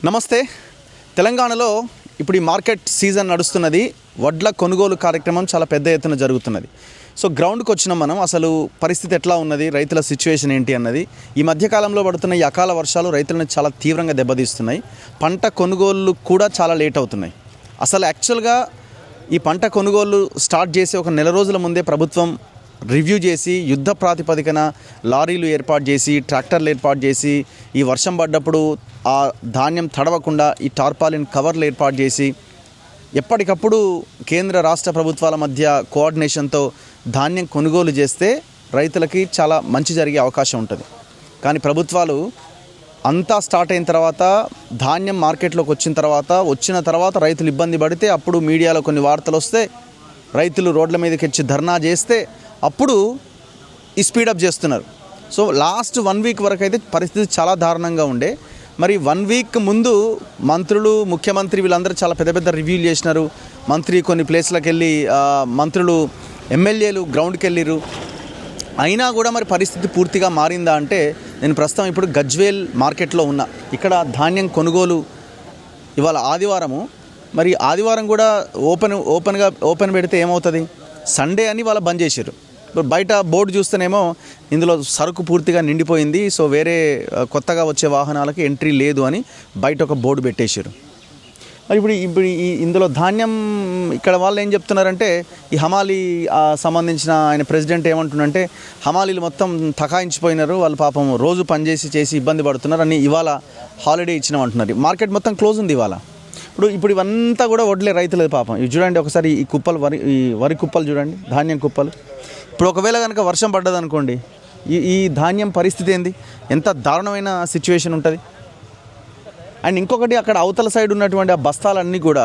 నమస్తే. తెలంగాణలో ఇప్పుడు ఈ మార్కెట్ సీజన్ నడుస్తున్నది. వడ్ల కొనుగోలు కార్యక్రమం చాలా పెద్ద ఎత్తున జరుగుతున్నది. సో గ్రౌండ్కి వచ్చినాం మనం. అసలు పరిస్థితి ఎట్లా ఉన్నది, రైతుల సిచ్యువేషన్ ఏంటి అన్నది. ఈ మధ్యకాలంలో పడుతున్న ఈ అకాల వర్షాలు రైతులను చాలా తీవ్రంగా దెబ్బతీస్తున్నాయి. పంట కొనుగోళ్ళు కూడా చాలా లేట్ అవుతున్నాయి. అసలు యాక్చువల్గా ఈ పంట కొనుగోలు స్టార్ట్ చేసి ఒక నెల రోజుల ముందే ప్రభుత్వం రివ్యూ చేసి యుద్ధ ప్రాతిపదికన లారీలు ఏర్పాటు చేసి, ట్రాక్టర్లు ఏర్పాటు చేసి, ఈ వర్షం పడ్డప్పుడు ఆ ధాన్యం తడవకుండా ఈ టార్పాలిన్ కవర్లు ఏర్పాటు చేసి ఎప్పటికప్పుడు కేంద్ర రాష్ట్ర ప్రభుత్వాల మధ్య కోఆర్డినేషన్తో ధాన్యం కొనుగోలు చేస్తే రైతులకి చాలా మంచి జరిగే అవకాశం ఉంటుంది. కానీ ప్రభుత్వాలు అంతా స్టార్ట్ అయిన తర్వాత, ధాన్యం మార్కెట్లోకి వచ్చిన తర్వాత రైతులు ఇబ్బంది పడితే అప్పుడు మీడియాలో కొన్ని వార్తలు వస్తే, రైతులు రోడ్ల మీదకి వచ్చి ధర్నా చేస్తే అప్పుడు ఈ స్పీడప్ చేస్తున్నారు. సో లాస్ట్ 1 వీక్ వరకు అయితే పరిస్థితి చాలా దారుణంగా ఉండే. మరి 1 వీక్ ముందు మంత్రులు, ముఖ్యమంత్రి వీళ్ళందరూ చాలా పెద్ద పెద్ద రివ్యూలు చేసినారు. మంత్రి కొన్ని ప్లేస్లకు వెళ్ళి, మంత్రులు, ఎమ్మెల్యేలు గ్రౌండ్కి వెళ్ళిరు. అయినా కూడా మరి పరిస్థితి పూర్తిగా మారిందా అంటే, నేను ప్రస్తుతం ఇప్పుడు గజ్వేల్ మార్కెట్లో ఉన్నా. ఇక్కడ ధాన్యం కొనుగోలు ఇవాళ ఆదివారము. మరి ఆదివారం కూడా ఓపెన్ పెడితే ఏమవుతుంది, సండే అని వాళ్ళు బంద్ చేశారు. బయట బోర్డు చూస్తేనేమో ఇందులో సరుకు పూర్తిగా నిండిపోయింది, సో వేరే కొత్తగా వచ్చే వాహనాలకి ఎంట్రీ లేదు అని బయట ఒక బోర్డు పెట్టేశారు. మరి ఇప్పుడు ఇందులో ధాన్యం ఇక్కడ వాళ్ళు ఏం చెప్తున్నారంటే, ఈ హమాలీ సంబంధించిన ఆయన ప్రెసిడెంట్ ఏమంటున్నారంటే, హమాలీలు మొత్తం తకాయించిపోయినారు, వాళ్ళు పాపం రోజు పనిచేసి ఇబ్బంది పడుతున్నారు అని ఇవాళ హాలిడే ఇచ్చినామంటున్నారు. మార్కెట్ మొత్తం క్లోజ్ ఉంది ఇవాళ. ఇప్పుడు ఇవంతా కూడా వడ్లే రైతులేదు పాపం. ఇవి చూడండి ఒకసారి, ఈ కుప్పలు, వరి కుప్పలు చూడండి, ధాన్యం కుప్పలు. ఇప్పుడు ఒకవేళ కనుక వర్షం పడ్డదనుకోండి, ఈ ధాన్యం పరిస్థితి ఏంది, ఎంత దారుణమైన సిచ్యువేషన్ ఉంటుంది. అండ్ ఇంకొకటి, అక్కడ అవతల సైడ్ ఉన్నటువంటి ఆ బస్తాలన్నీ కూడా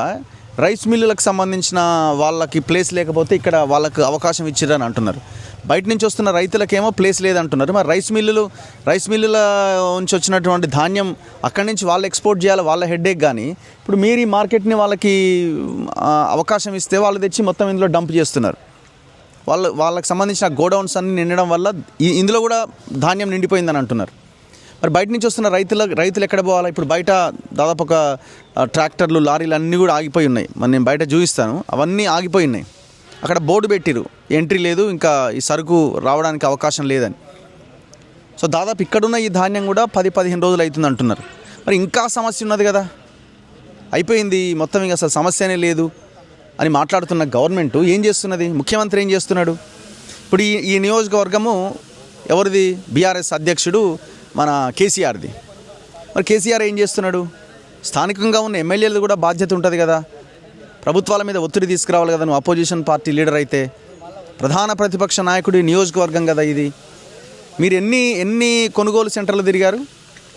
రైస్ మిల్లులకు సంబంధించిన వాళ్ళకి ప్లేస్ లేకపోతే ఇక్కడ వాళ్ళకు అవకాశం ఇచ్చిరని అంటున్నారు. బయట నుంచి వస్తున్న రైతులకేమో ప్లేస్ లేదంటున్నారు. మరి రైస్ మిల్లుల నుంచి వచ్చినటువంటి ధాన్యం అక్కడి నుంచి వాళ్ళు ఎక్స్పోర్ట్ చేయాలి, వాళ్ళ హెడ్ఏక్. కానీ ఇప్పుడు మీరు ఈ మార్కెట్ని వాళ్ళకి అవకాశం ఇస్తే వాళ్ళు తెచ్చి మొత్తం ఇందులో డంప్ చేస్తున్నారు. వాళ్ళకి సంబంధించిన గోడౌన్స్ అన్ని నిండడం వల్ల ఇందులో కూడా ధాన్యం నిండిపోయిందని అంటున్నారు. మరి బయట నుంచి వస్తున్న రైతులు ఎక్కడ పోవాలా? ఇప్పుడు బయట దాదాపు ఒక ట్రాక్టర్లు, లారీలు అన్నీ కూడా ఆగిపోయి ఉన్నాయి. మరి నేను బయట చూపిస్తాను, అవన్నీ ఆగిపోయి ఉన్నాయి. అక్కడ బోర్డు పెట్టిరు, ఎంట్రీ లేదు, ఇంకా ఈ సరుకు రావడానికి అవకాశం లేదని. సో దాదాపు ఇక్కడున్న ఈ ధాన్యం కూడా 10-15 రోజులు అవుతుంది అంటున్నారు. మరి ఇంకా సమస్య ఉన్నది కదా, అయిపోయింది మొత్తం, ఇంకా అసలు సమస్యనే లేదు అని మాట్లాడుతున్న గవర్నమెంట్ ఏం చేస్తున్నది, ముఖ్యమంత్రి ఏం చేస్తున్నాడు? ఇప్పుడు ఈ నియోజకవర్గము ఎవరిది? బీఆర్ఎస్ అధ్యక్షుడు మన కేసీఆర్ది. మరి కేసీఆర్ ఏం చేస్తున్నాడు? స్థానికంగా ఉన్న ఎమ్మెల్యేలు కూడా బాధ్యత ఉంటుంది కదా, ప్రభుత్వాల మీద ఒత్తిడి తీసుకురావాలి కదా. నువ్వు అపోజిషన్ పార్టీ లీడర్ అయితే, ప్రధాన ప్రతిపక్ష నాయకుడి నియోజకవర్గం కదా ఇది. మీరు ఎన్ని కొనుగోలు సెంటర్లు తిరిగారు?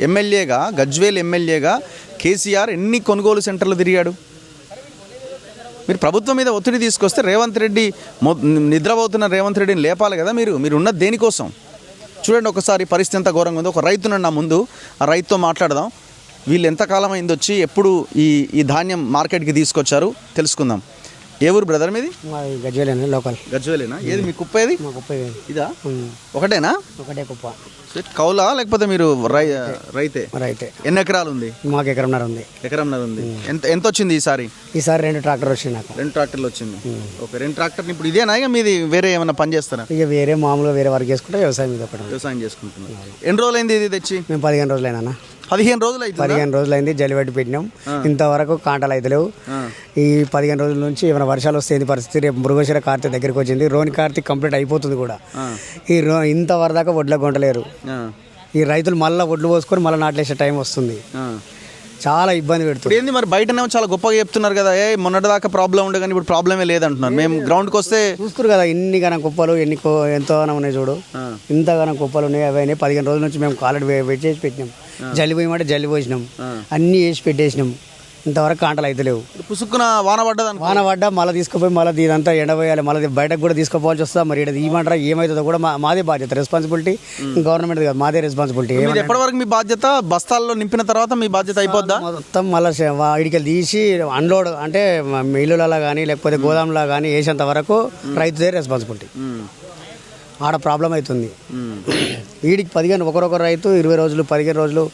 ఎమ్మెల్యేగా, గజ్వేల్ ఎమ్మెల్యేగా కేసీఆర్ ఎన్ని కొనుగోలు సెంటర్లు తిరిగాడు? మీరు ప్రభుత్వం మీద ఒత్తిడి తీసుకొస్తే రేవంత్ రెడ్డి, నిద్రపోతున్న రేవంత్ రెడ్డిని లేపాలి కదా. మీరు ఉన్నది దేనికోసం? చూడండి ఒకసారి పరిస్థితి ఎంత ఘోరంగా ఉందో. ఒక రైతును నా ముందు, ఆ రైతుతో మాట్లాడదాం. వీళ్ళు ఎంతకాలం అయింది వచ్చి, ఎప్పుడు ఈ ధాన్యం మార్కెట్కి తీసుకొచ్చారు తెలుసుకుందాం. ఏ ఊరు బ్రదర్ మీది? గజ్వేలేనా, లోకల్ గజ్వేలేనా. ఏది మీ కుప్ప? ఏది మా కుప్ప ఇదా? ఒకటేనా? ఒకటే కుప్ప. కౌలా లేకపోతే మీరు రైతే? ఎన్ని ఎకరాలు ఉంది? మాకు ఎకరంన్నర ఉంది. ఎకరంన్నర ఉంది. ఎంత వచ్చింది ఈసారి? 2 ట్రాక్టర్ వచ్చింది నాకు. 2 ట్రాక్టర్లు వచ్చింది. ఓకే, 2 ట్రాక్టర్లు. ఇప్పుడు ఇదేనా ఇక మీది వేరే ఏమైనా పని చేస్తారా? ఇక వేరే మామూలుగా వేరే వర్క్ చేసుకుంటే వ్యవసాయం మీద వ్యవసాయం చేసుకుంటున్నాం. ఎన్ని రోజులైంది ఇది తెచ్చి? మేము 15 రోజులైనా. 15 రోజులు అయితే 15 రోజులైంది. జల్లిబట్టి పెట్టినాం, ఇంతవరకు కాంటాలు అయితే లేవు. ఈ 15 రోజుల నుంచి ఏమైనా వర్షాలు వస్తే పరిస్థితి. రేపు మృగశిర కార్తీక దగ్గరికి వచ్చింది, రోని కార్తీక కంప్లీట్ అయిపోతుంది కూడా. ఇంతవరకు దాకా వడ్ల కొంటలేరు. ఈ రైతులు మళ్ళీ వడ్లు పోసుకొని మళ్ళీ నాట్లేసే టైం వస్తుంది, చాలా ఇబ్బంది పెడుతుంది. ఏంది మరి బయటనే చాలా గొప్పగా చెప్తున్నారు కదా, మొన్నటి దాకా ప్రాబ్లం ఉండే కానీ ఇప్పుడు ప్రాబ్లమే లేదంటున్నారు. మేము గ్రౌండ్కి వస్తే చూస్తారు కదా, ఇన్ని గనం కుప్పలు, ఎంతగానో ఉన్నాయి చూడు, ఇంతగానం కుప్పలు ఉన్నాయి. అవన్నీ 15 రోజుల నుంచి మేము కాలెడ్ వెయిట్ చేసి పెట్టినాం. జల్లి పోయమంటే జల్లి పోసినాం, అన్నీ వేసి పెట్టేసినాం. ఇంతవరకు కాంటలు అయితే లేవు. పుసుక్కున వాన పడ్డా మళ్ళీ తీసుకుపోయి మళ్ళీ ఇదంతా ఎండపోయాలి, మళ్ళీ బయటకు కూడా తీసుకుపోవాల్సి వస్తా. మరి ఇక్కడ ఏమంటారా, ఏమవుతుందో కూడా మాదే బాధ్యత, రెస్పాన్సిబిలిటీ. గవర్నమెంట్ కాదు, మాదే రెస్పాన్సిబిలిటీ. ఎప్పటివరకు మీ బాధ్యత? బస్తాల్లో నింపిన తర్వాత మీ బాధ్యత అయిపోద్దా? మొత్తం మళ్ళీ ఇడికి తీసి అన్లోడ్ అంటే మిల్లులలో కానీ లేకపోతే గోదాంలో కానీ వేసేంత వరకు రైతుదే రెస్పాన్సిబిలిటీ. ఆడ ప్రాబ్లం అవుతుంది. వీడికి 15 ఒకరొక రైతు 20 రోజులు 15 రోజులు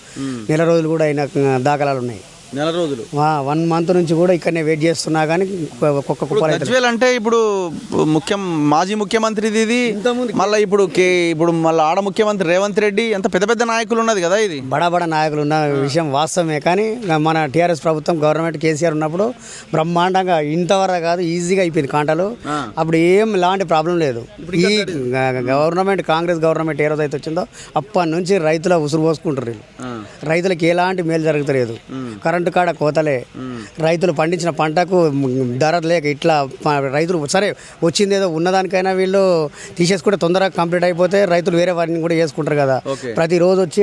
నెల రోజులు కూడా అయిన దాఖలాలు ఉన్నాయి. నెల రోజులు 1 మంత్ నుంచి కూడా ఇక్కడనే వెయిట్ చేస్తున్నా కానీ ఒక్కొక్క కుప్పలు అయితే గజ్వేల్ అంటే ఇప్పుడు మాజీ ముఖ్యమంత్రిది ఇది, మళ్ళీ ఇప్పుడు మళ్ళీ ఆడ ముఖ్యమంత్రి రేవంత్ రెడ్డి, ఎంత పెద్ద పెద్ద నాయకులు ఉన్నది కదా ఇది. బడా నాయకులు ఉన్న విషయం వాస్తవమే. కానీ మన టీఆర్ఎస్ ప్రభుత్వం గవర్నమెంట్ కేసీఆర్ ఉన్నప్పుడు బ్రహ్మాండంగా ఇంతవరకు కాదు ఈజీగా అయిపోయింది కాంటలు. అప్పుడు ఏం లాంటి ప్రాబ్లం లేదు. ఈ గవర్నమెంట్ కాంగ్రెస్ గవర్నమెంట్ ఏ రోజు అయితే వచ్చిందో అప్పటి నుంచి రైతుల ఉసురు పోసుకుంటారు వీళ్ళు. రైతులకు ఎలాంటి మేలు జరుగుతలేదు. కరెంటు కాడ కోతలే, రైతులు పండించిన పంటకు ధర లేక ఇట్లా రైతులు సరే వచ్చింది ఏదో ఉన్నదానికైనా వీళ్ళు తీసేసుకుంటే తొందరగా కంప్లీట్ అయిపోతే రైతులు వేరే వారిని కూడా చేసుకుంటారు కదా. ప్రతిరోజు వచ్చి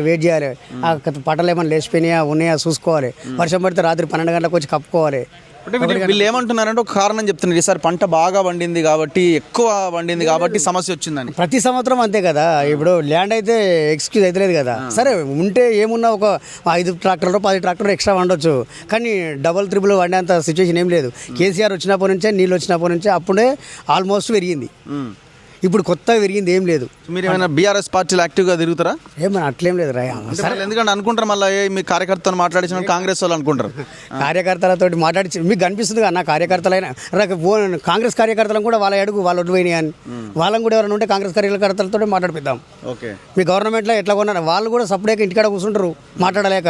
వెయిట్ చేయాలి. ఆ పంటలు ఏమైనా లేచిపోయినాయా ఉన్నాయా చూసుకోవాలి. వర్షం పడితే రాత్రి 12 గంటలకు వచ్చి కప్పుకోవాలి. అంటే వీళ్ళు ఏమంటున్నారంటే ఒక కారణం చెప్తున్నారు, ఈసారి పంట బాగా పండింది కాబట్టి, ఎక్కువ పండింది కాబట్టి సమస్య వచ్చిందని. ప్రతి సంవత్సరం అంతే కదా. ఇప్పుడు ల్యాండ్ అయితే ఎక్స్క్యూజ్ అయితే లేదు కదా. సరే ఉంటే ఏమున్నా ఒక 5 ట్రాక్టర్లు 10 ట్రాక్టర్లు ఎక్స్ట్రా వండొచ్చు. కానీ డబుల్ ట్రిపుల్ వండేంత సిచ్యువేషన్ ఏం లేదు. కేసీఆర్ వచ్చినప్పటి నుంచే నీళ్ళు వచ్చినప్పటి నుంచే అప్పుడే ఆల్మోస్ట్ పెరిగింది. ఇప్పుడు కొత్తగా పెరిగింది ఏం లేదు. మీరు ఏమైనా బీఆర్ఎస్ పార్టీలో యాక్టివ్గా తిరుగుతారా? ఏమన్నా అట్లేం లేదు. ఎందుకంటే అనుకుంటారు మళ్ళీ మీ కార్యకర్తలను మాట్లాడించిన కాంగ్రెస్ వాళ్ళు అనుకుంటారు. కార్యకర్తలతో మాట్లాడి మీకు కనిపిస్తుంది కదా, నా కార్యకర్తలైనా కాంగ్రెస్ కార్యకర్తలను కూడా వాళ్ళ అడుగు వాళ్ళు ఒడ్డుపోయినాయి అని వాళ్ళని కూడా ఎవరైనా ఉంటే కాంగ్రెస్ కార్యకర్తలతో మాట్లాడిపిద్దాం. ఓకే, మీ గవర్నమెంట్లో ఎట్లా కొన్నారు వాళ్ళు కూడా సపరేట్గా ఇంటికాడ కూర్చుంటారు మాట్లాడలేక.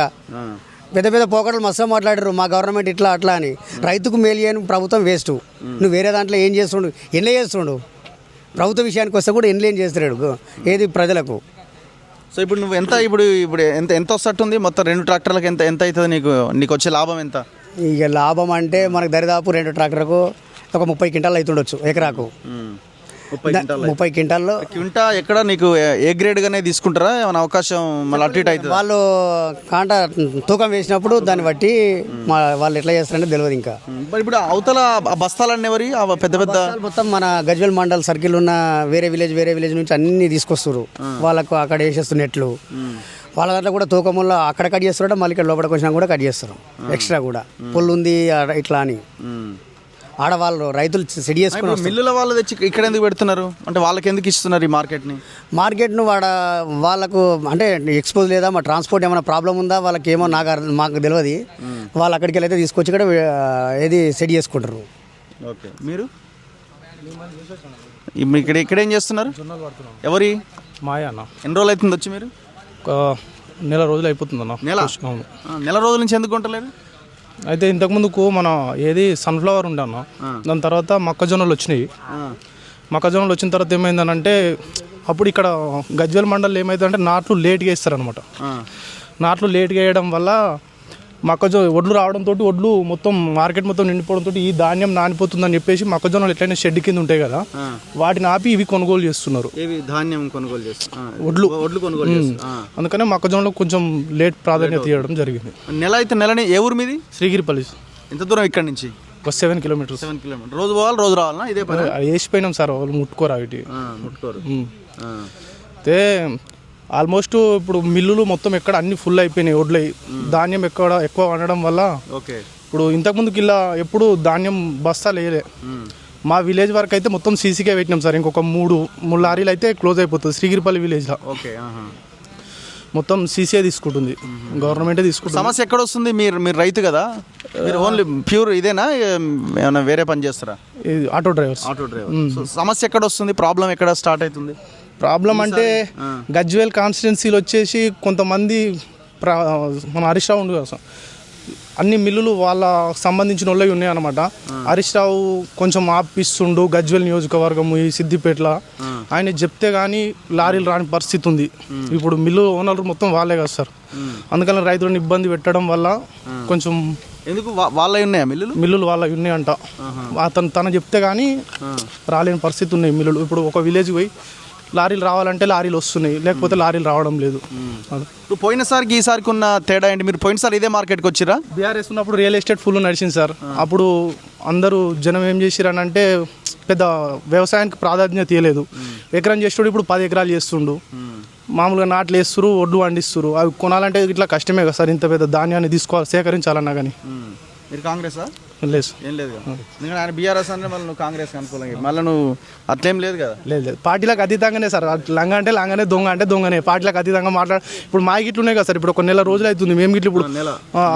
పెద్ద పోకడలు మస్తు మాట్లాడారు మా గవర్నమెంట్ ఇట్లా అట్లా అని. రైతుకు మేలు చేయని ప్రభుత్వం వేస్ట్. నువ్వు వేరే దాంట్లో ఏం చేస్తుండు, ఎన్నే చేస్తుండు. ప్రభుత్వ విషయానికి వస్తే కూడా ఎన్లేం చేస్తున్నాడు ఏది ప్రజలకు. సో ఇప్పుడు నువ్వు ఇప్పుడు ఎంత వస్తట్టుంది మొత్తం 2 ట్రాక్టర్లకు ఎంత అవుతుంది నీకు వచ్చే లాభం ఎంత? ఇక లాభం అంటే మనకు దరిదాపు 2 ట్రాక్టర్లకు ఒక 30 క్వింటాలు అవుతుండొచ్చు ఎకరాకు. 30 క్వింటాల్లో క్వింటా ఎక్కడ నీకు ఏ గ్రేడ్ గానే తీసుకుంటారా? ఏమైనా అవకాశం మళ్ళీ అటు ఇటు అవుతుంది? వాళ్ళు కాంట తూకం వేసినప్పుడు దాన్ని బట్టి వాళ్ళు ఎట్లా చేస్తారంటే తెలియదు. ఇంకా ఇప్పుడు అవతల బస్తాలన్నీ ఎవరి పెద్ద మొత్తం మన గజ్వేల్ మండల్ సర్కిల్ ఉన్న వేరే విలేజ్ నుంచి అన్ని తీసుకొస్తారు. వాళ్ళకు అక్కడ వేసేస్తున్నట్లు వాళ్ళ దాంట్లో కూడా తూకముల్లో అక్కడ కట్ చేస్తారట, మళ్ళీ ఇక్కడ లోపలికి వచ్చినా కూడా కట్ చేస్తారు ఎక్స్ట్రా కూడా. పొల్లు ఉంది ఇట్లా అని ఆడవాళ్ళు రైతులు సెట్ చేసుకున్నారు. మిల్లుల వాళ్ళు తెచ్చి ఇక్కడ ఎందుకు పెడుతున్నారు అంటే వాళ్ళకి ఎందుకు ఇస్తున్నారు ఈ మార్కెట్ను వాళ్ళకు అంటే ఎక్స్పోజ్ లేదా మా ట్రాన్స్పోర్ట్ ఏమైనా ప్రాబ్లం ఉందా వాళ్ళకి ఏమో మాకు తెలియదు. వాళ్ళు అక్కడికి వెళ్ళైతే తీసుకొచ్చి ఇక్కడ ఏది సెట్ చేసుకుంటారు. ఓకే, మీరు ఇక్కడ ఏం చేస్తున్నారు? ఎవరి మాయా అన్న. ఎన్ని రోజులు అవుతుంది వచ్చి? మీరు నెల రోజులు అయిపోతుంది అన్న. నెల రోజుల నుంచి ఎందుకు కొంటలేరు? అయితే ఇంతకుముందుకు మన ఏది సన్ఫ్లవర్ ఉండే అన్న, దాని తర్వాత మొక్కజొన్నలు వచ్చినాయి. మొక్కజొన్నలు వచ్చిన తర్వాత ఏమైందనంటే అప్పుడు ఇక్కడ గజ్వేల్ మండలం ఏమైందంటే నాట్లు లేట్గా వేస్తారనమాట. నాట్లు లేట్గా వేయడం వల్ల ఒడ్లు రావడంతో ఒడ్లు మొత్తం మార్కెట్ మొత్తం నిండిపోవడంతో ఈ ధాన్యం నానిపోతుందని చెప్పేసి మొక్కజొన్నలు ఎట్లయినా షెడ్ కింద ఉంటాయి కదా, వాటిని ఆపి ఇవి కొనుగోలు చేస్తున్నారు. అందుకనే మొక్కజొన్నలో కొంచెం లేట్ ప్రాధాన్యత ఇవ్వడం జరిగింది. నెలని ఏ ఊరు మీది? శ్రీగిరిపల్లి. ఎంత దూరం ఇక్కడ నుంచి? 7 కిలోమీటర్స్. రోజు పోవాలి, రోజు రావాలన్నా? ఇదే పని వేసిపోయినాం సార్, వాళ్ళు ముట్టుకోరు అవి. అయితే ఆల్మోస్ట్ ఇప్పుడు మిల్లులు మొత్తం ఎక్కడ అన్ని ఫుల్ అయిపోయినాయి. ఒడ్లు ధాన్యం ఎక్కువ వండడం వల్ల ఇప్పుడు ఇంతకుముందుకు ఇలా ఎప్పుడు ధాన్యం బస్తాలు వేయలే. మా విలేజ్ వరకు అయితే మొత్తం సీసీకే పెట్టినాం సార్. ఇంకొక 3 లారీలు అయితే క్లోజ్ అయిపోతుంది శ్రీగిరిపల్లి విలేజ్లో. మొత్తం సీసీఏ తీసుకుంటుంది, గవర్నమెంటే తీసుకుంటుంది. సమస్య ఎక్కడ వస్తుంది? మీరు రైతు కదా, మీరు ఓన్లీ ప్యూర్ ఇదేనా ఏమైనా వేరే పని చేస్తారా? Auto driver. సమస్య ఎక్కడ వస్తుంది? ప్రాబ్లం ఎక్కడ స్టార్ట్ అవుతుంది? ప్రాబ్లం అంటే గజ్వేల్ కాన్స్టిట్యున్సీలో వచ్చేసి కొంతమంది మన హరీష్ రావు ఉంది కదా, అన్ని మిల్లులు వాళ్ళ సంబంధించిన వాళ్ళవి ఉన్నాయన్నమాట. హరీష్ రావు కొంచెం ఆపిస్తుండు గజ్వేల్ నియోజకవర్గం ఈ సిద్దిపేటలో. ఆయన చెప్తే కానీ లారీలు రాని పరిస్థితి ఉంది. ఇప్పుడు మిల్లు ఓనర్లు మొత్తం వాళ్ళే కదా సార్. అందుకని రైతులను ఇబ్బంది పెట్టడం వల్ల కొంచెం ఎందుకు వాళ్ళ ఉన్నాయా మిల్లులు వాళ్ళ ఉన్నాయంట. తను చెప్తే కానీ రాలేని పరిస్థితి ఉన్నాయి మిల్లులు. ఇప్పుడు ఒక విలేజ్ పోయి లారీలు రావాలంటే లారీలు వస్తున్నాయి, లేకపోతే లారీలు రావడం లేదు. పోయినసారికి ఈసారికి ఉన్న తేడా ఏంటి? మీరు పోయినసారి ఇదే మార్కెట్కి వచ్చిరా? బీఆర్ఎస్ ఉన్నప్పుడు రియల్ ఎస్టేట్ ఫుల్ నడిచింది సార్. అప్పుడు అందరూ జనం ఏం చేసిరనంటే పెద్ద వ్యవసాయానికి ప్రాధాన్యత ఇవ్వలేదు. ఎకరం చేస్తుండు, ఇప్పుడు 10 ఎకరాలు చేస్తుండు. మామూలుగా నాట్లు వేస్తురు, ఒడ్లు పండిస్తురు. అవి కొనాలంటే ఇట్లా కష్టమే కదా సార్. ఇంత పెద్ద ధాన్యాన్ని సేకరించాలన్నా కానీ. మీరు కాంగ్రెసా? లేదు ఏం లేదు కదా ఎందుకంటే ఆయన బీఆర్ఎస్ అంటే మళ్ళీ నువ్వు కాంగ్రెస్ అనుకూలంగా మళ్ళీ నువ్వు అట్లేం లేదు కదా. లేదు పార్టీలకు అతీతంగానే సార్, లంగ అంటే లంగనే, దొంగ అంటే దొంగనే, పార్టీలకు అతీతంగా ఇప్పుడు మా గిట్లు ఉన్నాయి కదా సార్, ఇప్పుడు ఒక నెల రోజులు అవుతుంది మేము గిట్లు ఇప్పుడు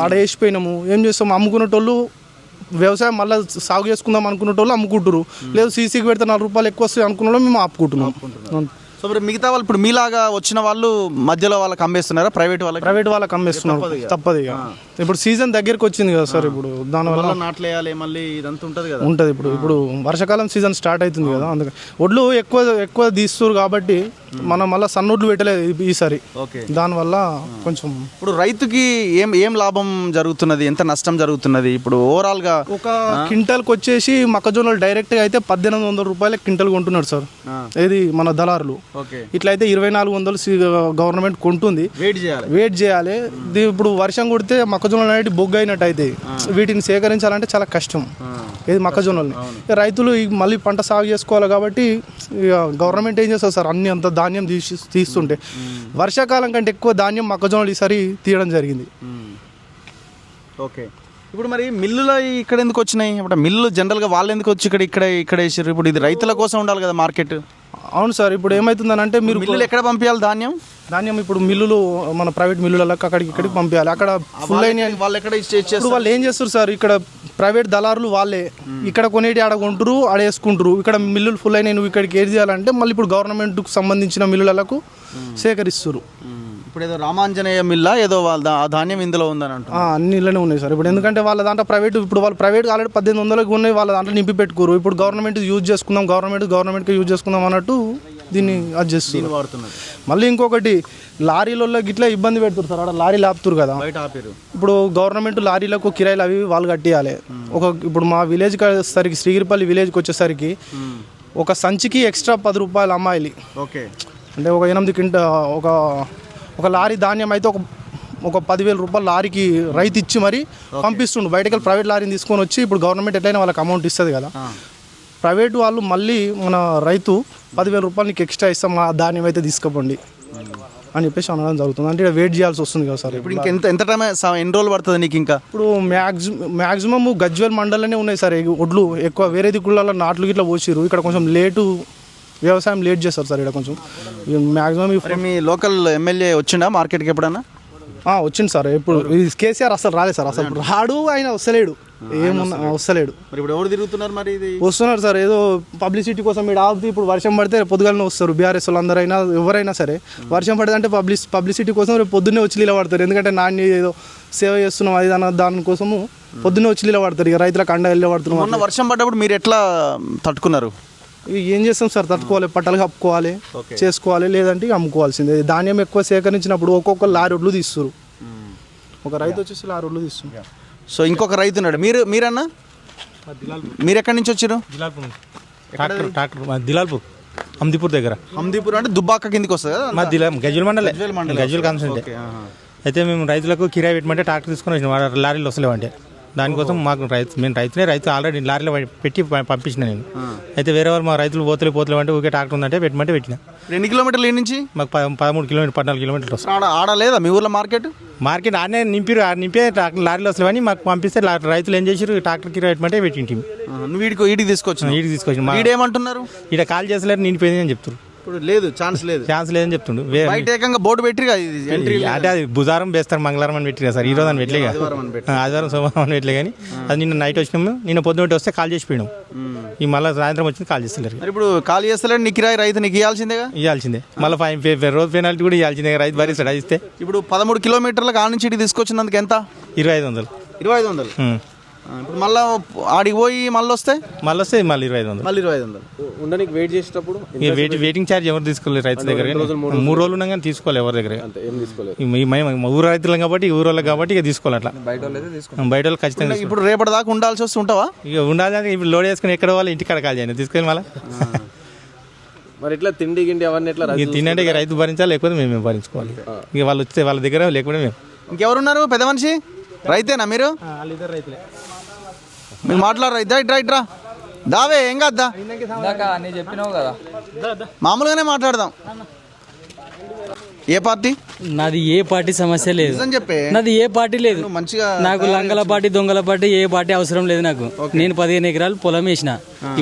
ఆడ వేసిపోయినాము. ఏం చేస్తాము, అమ్ముకునేటోళ్ళు వ్యవసాయం మళ్ళీ సాగు చేసుకుందాం అనుకునేటోళ్ళు అమ్ముకుంటారు, లేదు సీసీకి పెడితే 4 రూపాయలు ఎక్కువ వస్తాయి అనుకున్న వాళ్ళు మేము ఆపుకుంటున్నాం. సో మరి మిగతా వాళ్ళు ఇప్పుడు మీలాగా వచ్చిన వాళ్ళు మధ్యలో వాళ్ళకి అమ్మేస్తున్నారా, ప్రైవేట్ వాళ్ళకి అమ్మేస్తున్నారు, తప్పదు ఇక. ఇప్పుడు సీజన్ దగ్గరికి వచ్చింది కదా సార్, ఇప్పుడు దానివల్ల నాట్లేయాలి మళ్ళీ ఇదంతా ఉంటుంది కదా. ఉంటుంది ఇప్పుడు వర్షాకాలం సీజన్ స్టార్ట్ అవుతుంది కదా, అందుకని ఒడ్లు ఎక్కువ తీస్తారు కాబట్టి మనం మళ్ళీ సన్నొడ్లు పెట్టలేదు ఈసారి. దానివల్ల కొంచెం ఇప్పుడు రైతుకి ఏం లాభం జరుగుతున్నది, ఎంత నష్టం జరుగుతున్నది ఇప్పుడు ఓవరాల్ గా? ఒక క్వింటల్కి వచ్చేసి మొక్కజొన్నలు డైరెక్ట్ గా అయితే 1800 రూపాయల క్వింటల్ కొంటున్నాడు సార్, ఇది మన దళారులు. ఇట్లయితే 2400 గవర్నమెంట్ కొంటుంది, వెయిట్ చేయాలి. ఇప్పుడు వర్షం కొడితే మొక్కజొన్నలు అనేవి బొగ్గు అయినట్టు అయితే వీటిని సేకరించాలంటే చాలా కష్టం, ఇది మొక్కజొన్నలు. రైతులు మళ్ళీ పంట సాగు చేసుకోవాలి కాబట్టి ఇక గవర్నమెంట్ ఏం చేస్తారు సార్, అంత ధాన్యం తీస్తుంటే వర్షాకాలం కంటే ఎక్కువ ధాన్యం మొక్కజొన్నలు ఈసారి తీయడం జరిగింది. ఓకే, ఇప్పుడు మరి మిల్లులు ఇక్కడ ఎందుకు వచ్చినాయి? ఇప్పుడు మిల్లు జనరల్గా వాళ్ళు ఎందుకు వచ్చి ఇక్కడ వేసారు? ఇప్పుడు ఇది రైతుల కోసం ఉండాలి కదా మార్కెట్. అవును సార్, ఇప్పుడు ఏమవుతుందని అంటే మీరు మిల్లులు ఎక్కడ పంపించాలి ధాన్యం ఇప్పుడు మిల్లులు మన ప్రైవేట్ మిల్లులకు అక్కడికి ఇక్కడికి పంపించాలి. అక్కడ ఫుల్ అయిన వాళ్ళు ఎక్కడ వాళ్ళు ఏం చేస్తారు సార్, ఇక్కడ ప్రైవేట్ దళారులు వాళ్ళే ఇక్కడ కొనేటి ఆడ కొంటారు, ఆడ వేసుకుంటారు. ఇక్కడ మిల్లులు ఫుల్ అయినాయి, నువ్వు ఇక్కడికి ఏది చేయాలంటే మళ్ళీ ఇప్పుడు గవర్నమెంట్కు సంబంధించిన మిల్లులకు సేకరిస్తారు. ఇప్పుడు ఏదో రామాంజనేయ మిల్లా ఏదో వాళ్ళ ఆ ధాన్యం ఇందులో ఉందని అంటారు. అన్ని ఇళ్ళనే ఉన్నాయి సార్. ఇప్పుడు ఎందుకంటే వాళ్ళ దాంట్లో ప్రైవేట్, ఇప్పుడు వాళ్ళు ప్రైవేట్ ఆల్రెడీ 1800కి ఉన్నాయి, వాళ్ళ దాంట్లో నింపి పెట్టుకోరు. ఇప్పుడు గవర్నమెంట్ యూజ్ చేసుకుందాం, గవర్నమెంట్కి యూజ్ చేసుకుందాం అన్నట్టు దీన్ని అది చేస్తుంది వాడుతున్నారు. మళ్ళీ ఇంకొకటి లారీలలో గిట్లా ఇబ్బంది పెడుతున్నారు సార్, అక్కడ లారీలు ఆపుతారు కదా బయట ఆపారు. ఇప్పుడు గవర్నమెంట్ లారీలకు కిరాయిలు అవి వాళ్ళు కట్టియాలి. ఇప్పుడు మా విలేజ్కి వచ్చేసరికి, శ్రీగిరిపల్లి విలేజ్కి వచ్చేసరికి ఒక సంచికి ఎక్స్ట్రా 10 రూపాయలు అమ్మాయిలు. ఓకే, అంటే ఒక 8 క్వింటల్ ఒక లారీ ధాన్యం అయితే ఒక 10,000 రూపాయలు లారీకి రైతు ఇచ్చి మరి పంపిస్తుండు. బయటకి ప్రైవేట్ లారీని తీసుకొని వచ్చి ఇప్పుడు గవర్నమెంట్ ఎట్లయినా వాళ్ళకి అమౌంట్ ఇస్తుంది కదా, ప్రైవేట్ వాళ్ళు మళ్ళీ మన రైతు 10,000 రూపాయలు నీకు ఎక్స్ట్రా ఇస్తాం ఆ ధాన్యం అయితే తీసుకుపోండి అని చెప్పేసి అనడం జరుగుతుంది. అంటే వెయిట్ చేయాల్సి వస్తుంది కదా సార్. ఇప్పుడు ఎంత టైం, ఎన్ని రోజులు పడుతుంది నీకు? ఇంకా ఇప్పుడు మ్యాక్సిమం గజ్వేల్ మండలంలోనే ఉన్నాయి సార్ ఒడ్లు, ఎక్కువ వేరే దిక్కులలో నాట్లు గిట్లా పోసిరు. ఇక్కడ కొంచెం లేటు వ్యవసాయం లేట్ చేస్తారు సార్ ఇక్కడ కొంచెం మ్యాక్సిమం. మీ లోకల్ ఎమ్మెల్యే వచ్చిండా మార్కెట్కి ఎప్పుడన్నా? వచ్చింది సార్. ఇప్పుడు కేసీఆర్ అసలు రాలేదు సార్, అసలు రాడు, ఆయన వస్తలేడు, ఏమున్నా వస్తలేడు. మరి ఇప్పుడు ఎవరు తిరుగుతున్నారు? మరి ఇది వస్తున్నారు సార్, ఏదో పబ్లిసిటీ కోసం ఇక్కడ ఆపుతూ. ఇప్పుడు వర్షం పడితే పొద్దుగాలనే వస్తారు బీఆర్ఎస్ వాళ్ళు అందరైనా ఎవరైనా సరే. వర్షం పడితే అంటే పబ్లిసిటీ కోసం రేపు పొద్దున్నే వచ్చి నిలబడతారు. ఎందుకంటే నాణ్య ఏదో సేవ చేస్తున్నాం అది దానికోసము పొద్దున్నే వచ్చి నిలబడతారు. ఇక రైతులకు అండ నిలబడుతున్నాం. మొన్న వర్షం పడ్డప్పుడు మీరు ఎట్లా తట్టుకున్నారు? ఏం చేస్తాం సార్, తట్టుకోవాలి, పట్టలు కప్పుకోవాలి, చేసుకోవాలి, లేదంటే అమ్ముకోవాల్సిందే. ధాన్యం ఎక్కువ సేకరించినప్పుడు ఒక్కొక్క లారీ ఒడ్లు తీస్తారు. ఒక రైతు వచ్చేసి లారీ ఒడ్లు తీస్తున్నారు. సో ఇంకొక రైతు ఉన్నాడు. మీరన్నా మీరు ఎక్కడి నుంచి వచ్చారు? దిలాల్పూర్ హందీపూర్ దగ్గర. హందీపూర్ అంటే దుబ్బాక కిందికి వస్తుంది కదా, మా గజ్వేల్ మండలే, గజ్వేల్ కాన్సెంట్. అయితే మేము రైతులకు కిరాయి పెట్టమంటే ట్రాక్టర్ తీసుకొని వచ్చిన లారీలు వస్తలేవంటే దానికోసం మాకు రైతు ఆల్రెడీ లారీలో పెట్టి పంపించిన నేను. అయితే వేరే వాళ్ళు మా రైతులు పోతలేవు అంటే ఊరికే ట్రాక్టర్ ఉందంటే పెట్టమంటే పెట్టిన. ఎన్ని కిలోమీటర్లు ఈ నుంచి? మాకు 13 కిలోమీటర్ 14 కిలోమీటర్లు వస్తుంది. ఆడలేదా మీ ఊర్లో మార్కెట్ ఆడనే నింపే ట్రాక్టర్ లారీలో వస్తలేవని మాకు పంపిస్తే రైతులు ఏం చేసారు, ట్రాక్టర్ కిరాయి పెట్టమంటే పెట్టింటి. వీడికి తీసుకొచ్చి ఏమంటున్నారు? ఇక్కడ కాల్ చేసలేరు, నిండిపోయింది అని చెప్తారు. ఇప్పుడు లేదు, ఛాన్స్ లేదని చెప్తుండు. ఏకంగా బోర్డు పెట్టి అంటే అది బుధవారం వేస్తారు, మంగళవారం అని పెట్టినా సార్. ఈ రోజు అని పెట్టలే, ఆదివారం సోమవారం అని పెట్టలే. కానీ అది నిన్న నైట్ వచ్చినాము, నిన్న పొద్దున వస్తే కాల్ చేసి పోయినాం. ఈ మళ్ళీ సాయంత్రం వచ్చింది కాల్ చేస్తలేరు. ఇప్పుడు కాల్ చేస్తలేరు, నీ కిరాయి రైతు నీకు ఇవ్వాల్సిందే. మళ్ళీ రోజు పెనాల్టీ కూడా ఇవ్వాల్సిందే, రైతు భరిస్తాడు. అది ఇస్తే ఇప్పుడు 13 కిలోమీటర్లకు ఆడ నుంచి ఇటు తీసుకొచ్చినందుకు ఎంత? 2500. ఇప్పుడు మళ్ళీ ఆడికి పోయి మళ్ళీ వస్తే మళ్ళీ 2500. ఉండడానికి వెయిట్ చేసేటప్పుడు వెయిటింగ్ ఛార్జ్ ఎవరు తీసుకోలేదు రైతు దగ్గర. 3 రోజులు ఉన్నా కానీ తీసుకోవాలి ఎవరి దగ్గర. ఊరు రైతులం కాబట్టి ఊరోళ్ళకి కాబట్టి ఇక తీసుకోవాలి. అట్లా బయట వాళ్ళు ఖచ్చితంగా. ఇప్పుడు రేపటి దాకా ఉండాల్సి వస్తే ఉంటావా? ఇక ఉండాలి. ఇప్పుడు లోడ్ చేసుకుని ఎక్కడ వాళ్ళు ఇంటికాడ కాల్ చేయండి తీసుకెళ్ళి మళ్ళీ. మరి ఇట్లా తిండి గిండి అవన్నీ ఎట్లా? తినండి ఇక రైతు భరించాలి, లేకపోతే మేము భరించుకోవాలి. ఇక వాళ్ళు వస్తే వాళ్ళ దగ్గర, లేకపోతే మేము. ఇంకెవరున్నారు పెద్ద మనిషి? రైతేనా మీరు? రైతులే. మీరు మాట్లాడరా? ఇట్రా దావే, ఏం కాద్దా, చెప్పినావు కదా, మామూలుగానే మాట్లాడదాం. ఏ పార్టీ? నాది ఏ పార్టీ సమస్య లేదు, నిజం చెప్పే. నాది ఏ పార్టీ లేదు. నువ్వు మంచిగా నాకు లంగల పార్టీ దొంగల పార్టీ ఏ పార్టీ అవసరం లేదు నాకు. నేను 15 ఎకరాలు పొలం వేసిన,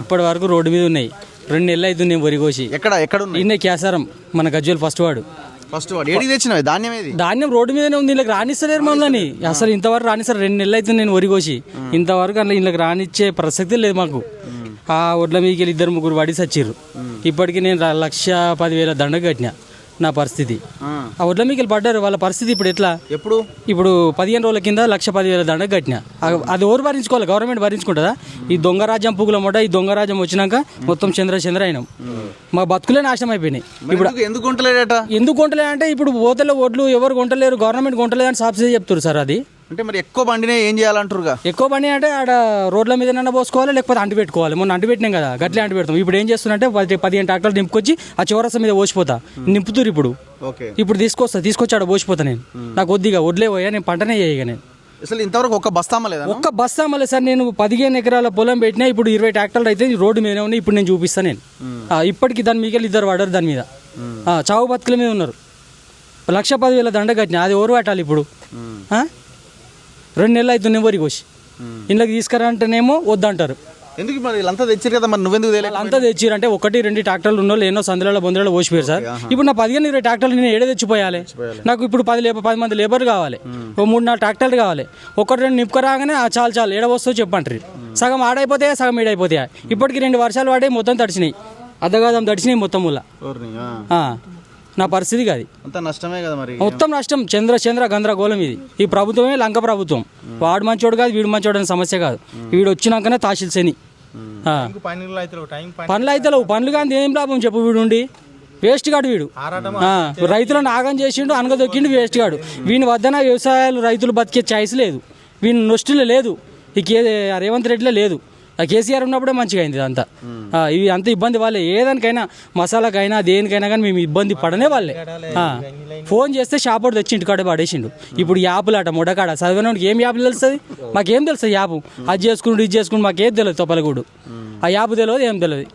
ఇప్పటి వరకు రోడ్డు మీద ఉన్నాయి. 2 నెలలు అవుతుంది నేను వరి కోసి. ఎక్కడ ఉన్నాయి? ఇన్నే క్యాసారం మన గజ్వేల్ ఫస్ట్ వాడు. ఏడికి తెచ్చినవి ధాన్యం? ఏది ధాన్యం రోడ్డు మీదనే ఉంది, ఇళ్ళకి రానిస్తలేరు మమ్మల్ని అసలు. ఇంతవరకు రానిస్తారు. 2 నెలలు అవుతుంది నేను వరి కోసి, ఇంతవరకు అట్లా ఇళ్ళకి రానిచ్చే ప్రసక్తి లేదు మాకు. ఆ ఒడ్ల మీదకి వెళ్ళి 2-3 పడి చచ్చిర్రు. ఇప్పటికీ నేను 1,10,000 దండకు కట్టినా. నా పరిస్థితి ఆ ఒడ్ల మీకు పడ్డారు. వాళ్ళ పరిస్థితి ఇప్పుడు ఎట్లా? ఇప్పుడు 15 రోజుల కింద 1,10,000 దండకు కట్టినా. అది ఎవరు భరించుకోవాలి? గవర్నమెంట్ భరించుకుంటుందా? ఈ దొంగ రాజ్యం పువ్వుల మొట, ఈ దొంగ రాజ్యం వచ్చినాక మొత్తం చంద్ర అయినాం. మా బతుకులే నాశనం అయిపోయినాయి. ఇప్పుడు ఎందుకు కొంటలేడట? ఎందుకు కొంటలేదంటే ఇప్పుడు ఓతల ఓట్లు ఎవరు కొంటలేరు, గవర్నమెంట్ కొంటలేదని సాబ్సిడీ చెప్తారు సార్. అది అంటే మరి ఎక్కువ బండినే ఏం చేయాలంటారుగా? ఎక్కువ బండి అంటే ఆడ రోడ్ల మీద పోసుకోవాలి, లేకపోతే అంటు పెట్టుకోవాలి. మొన్న అంటు పెట్టినాం కదా, గట్లే అంటు పెడతాం. ఇప్పుడు ఏం చేస్తున్నంటే 15 ట్రాక్టర్లు నింపుకొచ్చి ఆ చౌరస్తా మీద పోసిపోతా. నింపుతురు ఇప్పుడు తీసుకొచ్చి ఆడ పోసిపోతా నేను. నాకు వద్దిగా వడ్లే పోయా, నేను పంటనే చేయగా. నేను అసలు ఇంతవరకు ఒక్క బస్తా అమ్మలేదు సార్. నేను 15 ఎకరాల పొలం పెట్టినా, ఇప్పుడు 20 ట్రాక్టర్లు అయితే రోడ్డు మీదనే ఉన్నాయి. ఇప్పుడు నేను చూపిస్తాను నేను. ఇప్పటికి దాని మీకు 2 పడ్డారు దాని మీద. చావు బతుకుల మీద ఉన్నారు. 1,10,000 దండ కట్టినా. అది ఎవరు పట్టాలి ఇప్పుడు? 2 నెలలు అవుతుంది వరి కోసి. ఇంట్లోకి తీసుకురా అంటేనేమో వద్దంటారు. ఎందుకు మరి అంతా తెచ్చారు కదా, మరి నువ్వెందుకు అంతా తెచ్చిరు అంటే 1-2 ట్రాక్టర్లు ఉన్నోళ్ళు ఎన్నో సందులలో బొందలలో పోసిపోయారు సార్. ఇప్పుడు నా 15-20 ట్రాక్టర్లు నేను ఏడే తెచ్చిపోయాలి. నాకు ఇప్పుడు 10 మంది లేబర్ కావాలి, 3-4 ట్రాక్టర్లు కావాలి. 1-2 నింపుకరాగానే చాలు ఏడ వస్తుందో చెప్పంటారు. సగం ఆడైపోతాయా, సగం ఈడైపోతాయా. ఇప్పటికి 2 వర్షాలు పడే మొత్తం తడిచినాయి, అర్ధగాదం తడిచినాయి మొత్తం. నా పరిస్థితి కాదు, అంత నష్టమే కదా మరి. మొత్తం నష్టం. చంద్ర గందరగోళం ఇది. ఈ ప్రభుత్వమే లంక ప్రభుత్వం. వాడు మంచోడు కాదు, వీడు మంచోడు అనే సమస్య కాదు. వీడు వచ్చినాకనే తాసిల్ శని. పనులు అయితే లేవు. పనులు కానీ ఏం లాభం చెప్పు? వీడు ఉండి వేస్ట్ గాడు. వీడు రైతులను ఆగం చేసిండు, అనగదొక్కిండు, వేస్ట్ గాడు. వీని వద్దన వ్యవసాయాలు రైతులు బతికే ఛాయిస్ లేదు. వీని నొస్టిలో లేదు, ఈ రేవంత్ రెడ్డిలో లేదు. కేసీఆర్ ఉన్నప్పుడే మంచిగా అయింది ఇదంతా. ఇవి అంత ఇబ్బంది వాళ్ళే. ఏదానికైనా మసాలాకైనా దేనికైనా కానీ మేము ఇబ్బంది పడనే వాళ్ళే. ఫోన్ చేస్తే షాపోడు తెచ్చి ఇంటికాడ పడేసిండు. ఇప్పుడు యాపులాట మొడకాడ చదివినోడికి ఏం యాప్ తెలుస్తుంది? మాకేం తెలుస్తుంది యాపు? అది చేసుకుంటూ ఇది చేసుకుంటూ మాకేం తెలియదు. తొప్పలగూడు ఆ యాప్ తెలియదు, ఏం తెలియదు.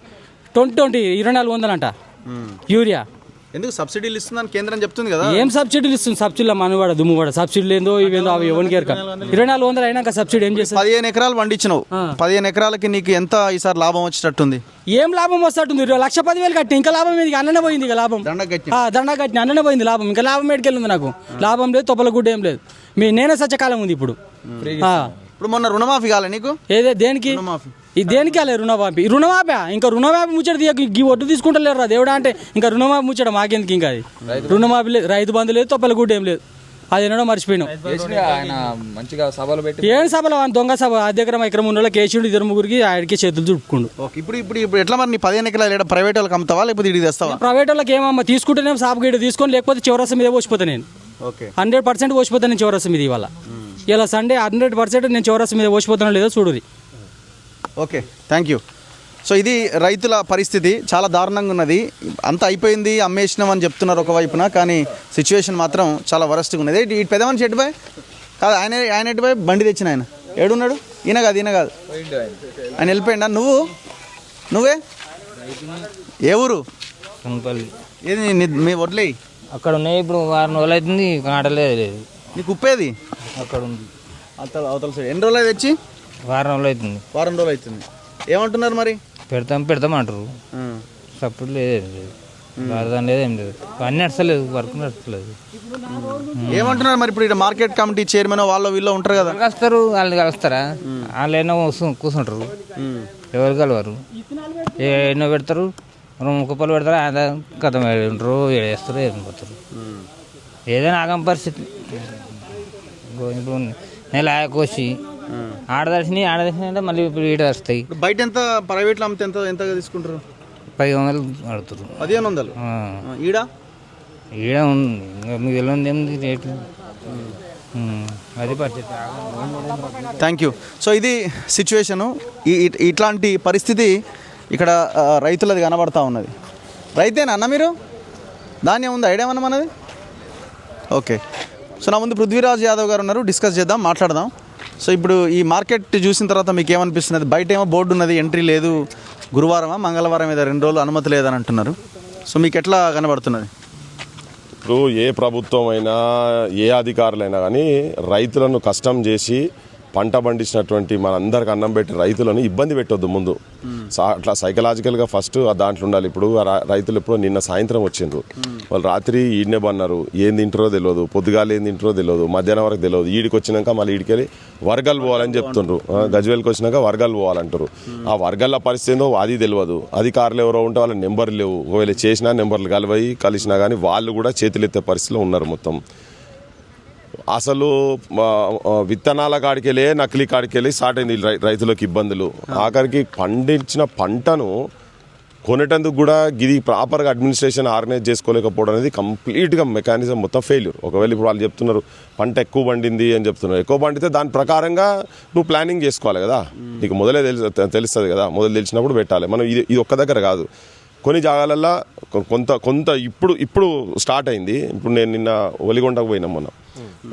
2400 అంట యూరియా. ఎందుకు సబ్సిడీలు ఇస్తుందని కేంద్రం చెప్తుంది కదా? ఏం సబ్సిడీలు ఇస్తుంది? సబ్సిడీలో మనుగడ దుమ్ము కూడా. సబ్సిడీలు ఏందో ఇవేందో అవి ఎవరికి ఎరక. 2400 అయినాక సబ్సిడీ ఏం చేస్తారు? 15 ఎకరాలు పండించినావు. 15 ఎకరాలకి నీకు ఎంత ఈసారి లాభం వచ్చేటట్టుంది? ఏం లాభం వస్తట్టుంది? 1,10,000 కట్టి ఇంకా లాభం ఏది? అన్ననే పోయింది ఇక లాభం. దండ కట్టిన అన్ననే పోయింది లాభం. ఇంకా లాభం ఏడుకెళ్ళింది నాకు? లాభం లేదు, తొప్పలగుడ్డ ఏం లేదు. నేనే సత్యకాలం ఉంది ఇప్పుడు. మొన్న రుణమాఫీ కాలే నీకు? ఏదే దేనికి? ఇది దేనికి కాలే రుణమాఫీ? ఇంకా రుణమాఫీ ముచ్చట ఈ ఒడ్డు తీసుకుంటలేరు దేవుడా అంటే. ఇంకా రుణమాఫీ ముచ్చట మాకెందుకు? ఇంకా అది రుణమాఫీ లేదు, రైతు బంధు లేదు, తొప్పలగుడ్డ ఏం లేదు. అది ఎన్నడో మర్చిపోయినాం. ఏం సభలో దొంగ సభ అధ్యక్రమ ఎకరం ఉన్న కేసుడు 2-3 ఆడికి చేతులు చుట్టుకుండు. ఇప్పుడు ఎట్లా మరి? 15 ఎకరాలు ప్రైవేట్ వాళ్ళకి అమ్ముతావా లేకపోతే ఇడికి తెస్తావా? ప్రైవేట్ వాళ్ళకి ఏమమ్మా తీసుకుంటేనే సాపు గీడ తీసుకొని, లేకపోతే చౌరస్తా మీద పోసిపోతా నేను. 100% పోసిపోతాను నేను చౌరస్తా మీద. ఇలా సండే 100% నేను చౌరస్తా మీద పోసిపోతానో లేదో చూడుది. Okay, thank you. సో ఇది రైతుల పరిస్థితి, చాలా దారుణంగా ఉన్నది. అంత అయిపోయింది, అమ్మేసినాం అని చెప్తున్నారు ఒకవైపున, కానీ సిచ్యువేషన్ మాత్రం చాలా వరస్ట్గా ఉన్నది. ఈ పెద్ద మనిషి ఎటుబాయ్ కాదు, ఆయన ఎటుబాయ్ బండి తెచ్చిన ఆయన ఏడున్నాడు? ఈయన కాదు ఆయన వెళ్ళిపోయిందా? నువ్వే ఏ ఊరు? ఏది మీ వడ్లే అక్కడ ఉన్నాయి. ఇప్పుడు 6 రోజులు అవుతుంది, ఆడలేదు. నీకు ఉప్పేది అక్కడ ఉంది అవతల సైడ్. ఎన్ని రోజులు తెచ్చి? 4 రోజులు అవుతుంది. 4 రోజులు అవుతుంది. ఏమంటున్నారు మరి? పెడతాం అంటారు. సపోర్ట్ లేదు, లేదు, ఏం లేదు. పని నడచలేదు, వర్క్ నడచలేదు. ఏమంటున్నారు మరి? ఇప్పుడు మార్కెట్ కమిటీ చైర్మన్ వీళ్ళు ఉంటారు కదా, వస్తారు. వాళ్ళు కలుస్తారా? వాళ్ళు ఎన్నో కూర్చుంటారు, ఎవరు కలవరు. ఎన్నో పెడతారు, 2 కుప్పలు పెడతారు, కథ ఉంటారు, వేస్తారు, ఏం పోతారు. ఏదైనా ఆగం పరిస్థితి. ఇప్పుడు నెల కోసి ఆడదర్శిని అంటే మళ్ళీ ఇప్పుడు ఈట వస్తాయి. బయట ఎంత ప్రైవేట్లో అమ్మితే ఎంత తీసుకుంటారు? 1500 అడుగుతారు. 1500. ఈడ మీకు తెలియదు ఏముంది రేటు. అది పరిస్థితి. Thank you. సో ఇది సిచ్యువేషను. ఇట్లాంటి పరిస్థితి ఇక్కడ రైతులది కనబడతా ఉన్నది. రైతేనా అన్న మీరు? ధాన్యం ఉందా? ఐడియా ఏమన్నా మనది? ఓకే. సో నా ముందు పృథ్వీరాజ్ యాదవ్ గారు ఉన్నారు, డిస్కస్ చేద్దాం, మాట్లాడదాం. సో ఇప్పుడు ఈ మార్కెట్ చూసిన తర్వాత మీకు ఏమనిపిస్తున్నది? బయట ఏమో బోర్డు ఉన్నది, ఎంట్రీ లేదు, గురువారమా మంగళవారం మీద 2 రోజులు అనుమతి లేదని అంటున్నారు. సో మీకు ఎట్లా కనబడుతున్నది? ఇప్పుడు ఏ ప్రభుత్వం అయినా ఏ అధికారులైనా కానీ రైతులను కష్టం చేసి పంట పండించినటువంటి మనందరికి అన్నం పెట్టి రైతులను ఇబ్బంది పెట్టొద్దు ముందు. అట్లా సైకలాజికల్గా ఫస్ట్ దాంట్లో ఉండాలి. ఇప్పుడు రైతులు ఎప్పుడో నిన్న సాయంత్రం వచ్చిండ్రు, వాళ్ళు రాత్రి ఈడనే బన్నారు, ఏం తింటారో తెలియదు, పొద్దుగాలు ఏం తింటారో తెలియదు, మధ్యాహ్నం వరకు తెలియదు. ఈడికి వచ్చినాక మళ్ళీ ఈడికెళ్ళి వర్గాలు పోవాలని చెప్తుండ్రు, గజ్వేల్కి వచ్చినాక వర్గాలు పోవాలంటారు. ఆ వర్గాల పరిస్థితి ఏందో అది తెలియదు. అధికారులు ఎవరో ఉంటే వాళ్ళ నెంబర్లు లేవు, ఒకవేళ చేసినా నెంబర్లు కలిసినా కానీ వాళ్ళు కూడా చేతులెత్తే పరిస్థితిలో ఉన్నారు మొత్తం. అసలు విత్తనాల కాడికెళ్ళి నకిలీ కాడికెళ్ళి స్టార్ట్ అయింది రైతులకు ఇబ్బందులు. ఆఖరికి పండించిన పంటను కొనేటందుకు కూడా ఇది ప్రాపర్గా అడ్మినిస్ట్రేషన్ ఆర్గనైజ్ చేసుకోలేకపోవడం అనేది కంప్లీట్గా మెకానిజం మొత్తం ఫెయిల్యూర్. ఒకవేళ ఇప్పుడు వాళ్ళు చెప్తున్నారు పంట ఎక్కువ పండింది అని చెప్తున్నారు, ఎక్కువ పండితే దాని ప్రకారంగా నువ్వు ప్లానింగ్ చేసుకోవాలి కదా, నీకు మొదలే తెలుస్తుంది కదా, మొదలు తెలిసినప్పుడు పెట్టాలి. మనం ఇది ఒక్క దగ్గర కాదు, కొన్ని జాగాలల్లో కొంత ఇప్పుడు స్టార్ట్ అయింది. ఇప్పుడు నేను నిన్న ఒలిగొండకు పోయినాం, మొన్న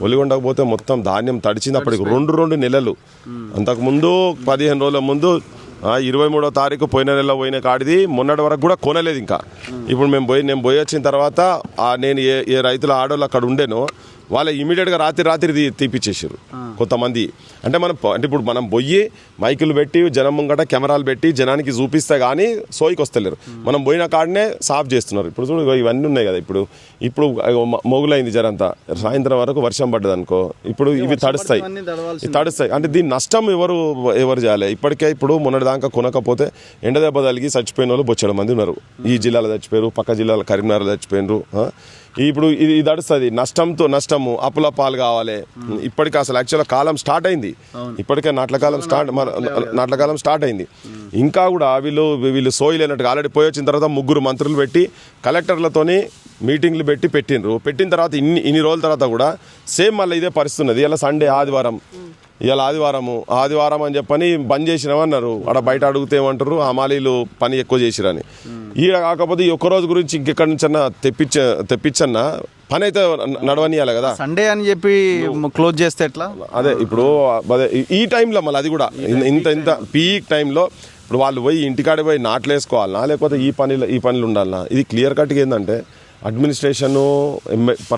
ఒలిగొండకు పోతే మొత్తం ధాన్యం తడిచింది. అప్పటికి 2 నెలలు, అంతకుముందు 15 రోజుల ముందు 23వ తారీఖు పోయిన నెలలో పోయిన కాడిది మొన్నటి వరకు కూడా కొనలేదు ఇంకా. ఇప్పుడు నేను పోయి వచ్చిన తర్వాత నేను ఏ రైతుల ఆడోళ్ళు అక్కడ ఉండేనో వాళ్ళు ఇమీడియట్గా రాత్రి తీపిచ్చేసారు కొంతమంది. అంటే ఇప్పుడు మనం పోయి మైకులు పెట్టి జనం ముంగట కెమెరాలు పెట్టి జనానికి చూపిస్తే కానీ సోయికి వస్తలేరు. మనం పోయిన కాడనే సాఫ్ చేస్తున్నారు. ఇప్పుడు చూడు ఇవన్నీ ఉన్నాయి కదా, ఇప్పుడు మొగులైంది జరంతా, సాయంత్రం వరకు వర్షం పడ్డది అనుకో, ఇప్పుడు ఇవి తడుస్తాయి. అంటే దీని నష్టం ఎవరు చేయాలి? ఇప్పటికే ఇప్పుడు మొన్నటిదాకా కొనకపోతే ఎండ దెబ్బ తగిలి చచ్చిపోయిన వాళ్ళు బొచ్చడం మంది ఉన్నారు. ఈ జిల్లాలో చచ్చిపోయారు, పక్క జిల్లాలో కరీంనగర్లో చచ్చిపోయినారు. ఇప్పుడు ఇది తడుస్తుంది, నష్టము అప్పుల పాలు కావాలి. ఇప్పటికి అసలు యాక్చువల్గా కాలం స్టార్ట్ అయింది, ఇప్పటికే నాట్ల కాలం స్టార్ట్ అయింది. ఇంకా కూడా వీళ్ళు సోయిలేనట్టుగా ఆల్రెడీ పోయి వచ్చిన తర్వాత 3 మంత్రులు పెట్టి కలెక్టర్లతోని మీటింగ్లు పెట్టిన తర్వాత ఇన్ని రోజుల తర్వాత కూడా సేమ్ మళ్ళీ ఇదే పరిస్థితి ఉన్నది. ఇలా సండే ఇవాళ ఆదివారం అని చెప్పని బంద్ చేసినామన్నారు. అక్కడ బయట అడిగితే ఏమంటారు, హమాలీలు పని ఎక్కువ చేసిరని. ఈడ కాకపోతే ఈ ఒక్కరోజు గురించి ఇంకెక్కడి నుంచన్నా తెప్పించన్నా పని అయితే నడవనియాలి కదా. సండే అని చెప్పి క్లోజ్ చేస్తే ఎట్లా? అదే ఇప్పుడు ఈ టైంలో మళ్ళీ అది కూడా ఇంత పీక్ టైంలో ఇప్పుడు వాళ్ళు పోయి ఇంటికాడ పోయి నాట్లు వేసుకోవాలన్నా లేకపోతే ఈ పనులు ఉండాలన్నా, ఇది క్లియర్ కట్గా ఏంటంటే అడ్మినిస్ట్రేషను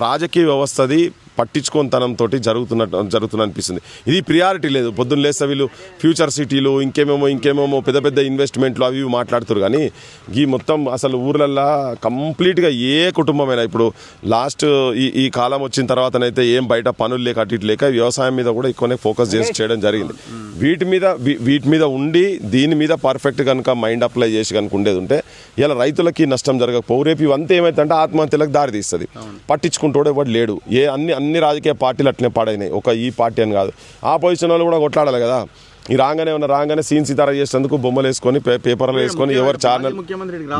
రాజకీయ వ్యవస్థది పట్టించుకోనితనంతో జరుగుతున్న అనిపిస్తుంది. ఇది ప్రియారిటీ లేదు. పొద్దున్న లేస్తే వీళ్ళు ఫ్యూచర్ సిటీలు ఇంకేమేమో పెద్ద ఇన్వెస్ట్మెంట్లు అవి మాట్లాడుతారు. కానీ ఈ మొత్తం అసలు ఊర్లల్లో కంప్లీట్గా ఏ కుటుంబమైనా ఇప్పుడు లాస్ట్ ఈ కాలం వచ్చిన తర్వాతనైతే ఏం బయట పనులు లేక అటు ఇటు లేక వ్యవసాయం మీద కూడా ఎక్కువనే ఫోకస్ చేయడం జరిగింది. వీటి మీద ఉండి దీని మీద పర్ఫెక్ట్ కనుక మైండ్ అప్లై చేసి కనుక ఉండేది ఉంటే ఇలా రైతులకి నష్టం జరగకపోవు. రేపు ఇవంతా ఏమైతుందంటే ఆత్మహత్యలకు దారి తీస్తుంది. పట్టించుకుంటూ ఎవడు లేడు. అన్ని రాజకీయ పార్టీలు అట్లనే పాడైనాయి, ఒక ఈ పార్టీ అని కాదు. ఆపోజిషన్ వాళ్ళు కూడా కొట్లాడాలి కదా. ఈ రాగానే సీన్ సితారా చేసేందుకు బొమ్మలు వేసుకొని పేపర్లు వేసుకొని ఎవరు ఛానల్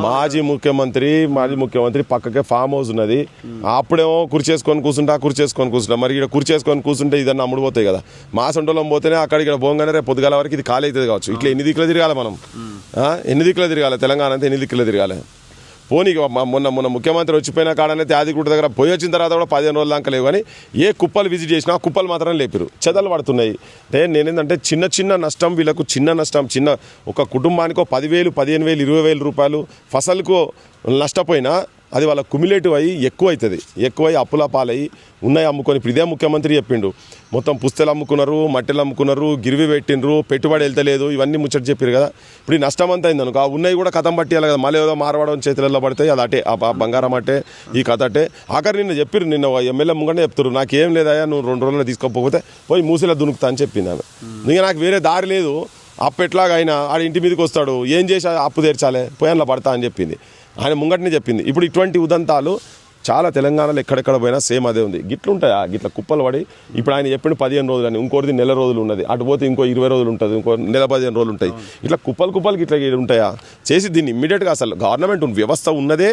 మాజీ ముఖ్యమంత్రి పక్కకే ఫామ్ హౌస్ ఉన్నది. అప్పుడేమో కుర్చేసుకొని కూర్చుంటా మరి ఇక్కడ కుర్చేసుకొని కూర్చుంటే ఇదన్నా అమ్ముడుపోతాయి కదా. మా సొంటలో పోతేనే అక్కడ ఇక్కడ పోగానే రేపు పొద్దుగాల వరకు ఇది ఖాళీ అవుతుంది కావచ్చు. ఇట్లా ఎన్ని దిక్కులు తిరగాలి మనం, తెలంగాణ అంతా ఎన్ని దిక్కులు తిరగాలి. పోనీ మొన్న ముఖ్యమంత్రి వచ్చిపోయిన కాడనైతే ఆదిగుట్ట దగ్గర పోయి వచ్చిన తర్వాత కూడా 15 రోజుల దాకా లేవు. కానీ ఏ కుప్పలు విజిట్ చేసినా కుప్పలు మాత్రం లేపారు, చెదలు పడుతున్నాయి. అంటే నేనేంటంటే చిన్న నష్టం వీళ్ళకు, ఒక కుటుంబానికో 10,000, 15,000, 20,000 రూపాయలు ఫసలుకు నష్టపోయినా అది వాళ్ళ కుమిలేటివ్ అయ్యి ఎక్కువై అప్పుల పాలయ్యి ఉన్నాయి అమ్ముకొని. ఇప్పుడు ఇదే ముఖ్యమంత్రి చెప్పిండు, మొత్తం పుస్తలు అమ్ముకున్నారు, మట్టెలు అమ్ముకున్నారు, గిరివి పెట్టిండ్రు, పెట్టుబడి వెళ్తలేదు, ఇవన్నీ ముచ్చట చెప్పారు కదా. ఇప్పుడు ఈ నష్టం అంతా అయింది అనుకో, ఆ ఉన్నాయి కూడా కథం పట్టియాలి కదా. మళ్ళీ ఏదో మారవడం చేతులలో పడతాయి, అది అటే ఆ బంగారం అట్టే ఈ కథ అట్టే. ఆఖరి నిన్న ఎమ్మెల్యే ముంగనే చెప్తారు, నాకేం లేదయా నువ్వు 2 రోజుల్లో తీసుకోకపోతే పోయి మూసిలో దునుకుతా అని చెప్పింది ఆమె. ఇంకా నాకు వేరే దారి లేదు, అప్పు ఎట్లాగా అయినా ఆడ ఇంటి మీదకి వస్తాడు, ఏం చేసి అప్పు తీర్చాలి, పోయి అందులో పడతా అని చెప్పింది. ఆయన ముంగటనే చెప్పింది. ఇప్పుడు ఇటువంటి ఉదంతాలు చాలా తెలంగాణలో ఎక్కడెక్కడ పోయినా సేమ్ అదే ఉంది. గిట్లుంటాయా, గిట్ల కుప్పలు పడి ఇప్పుడు ఆయన చెప్పిన 15 రోజులు అని, ఇంకోటి నెల రోజులు ఉన్నది, అటు పోతే ఇంకో 20 రోజులు ఉంటుంది, ఇంకో నెల 15 రోజులు ఉంటాయి. ఇట్లా కుప్పలు ఇట్లా ఉంటాయా చేసి దీన్ని ఇమ్మీడియట్గా అసలు గవర్నమెంట్ వ్యవస్థ ఉన్నదే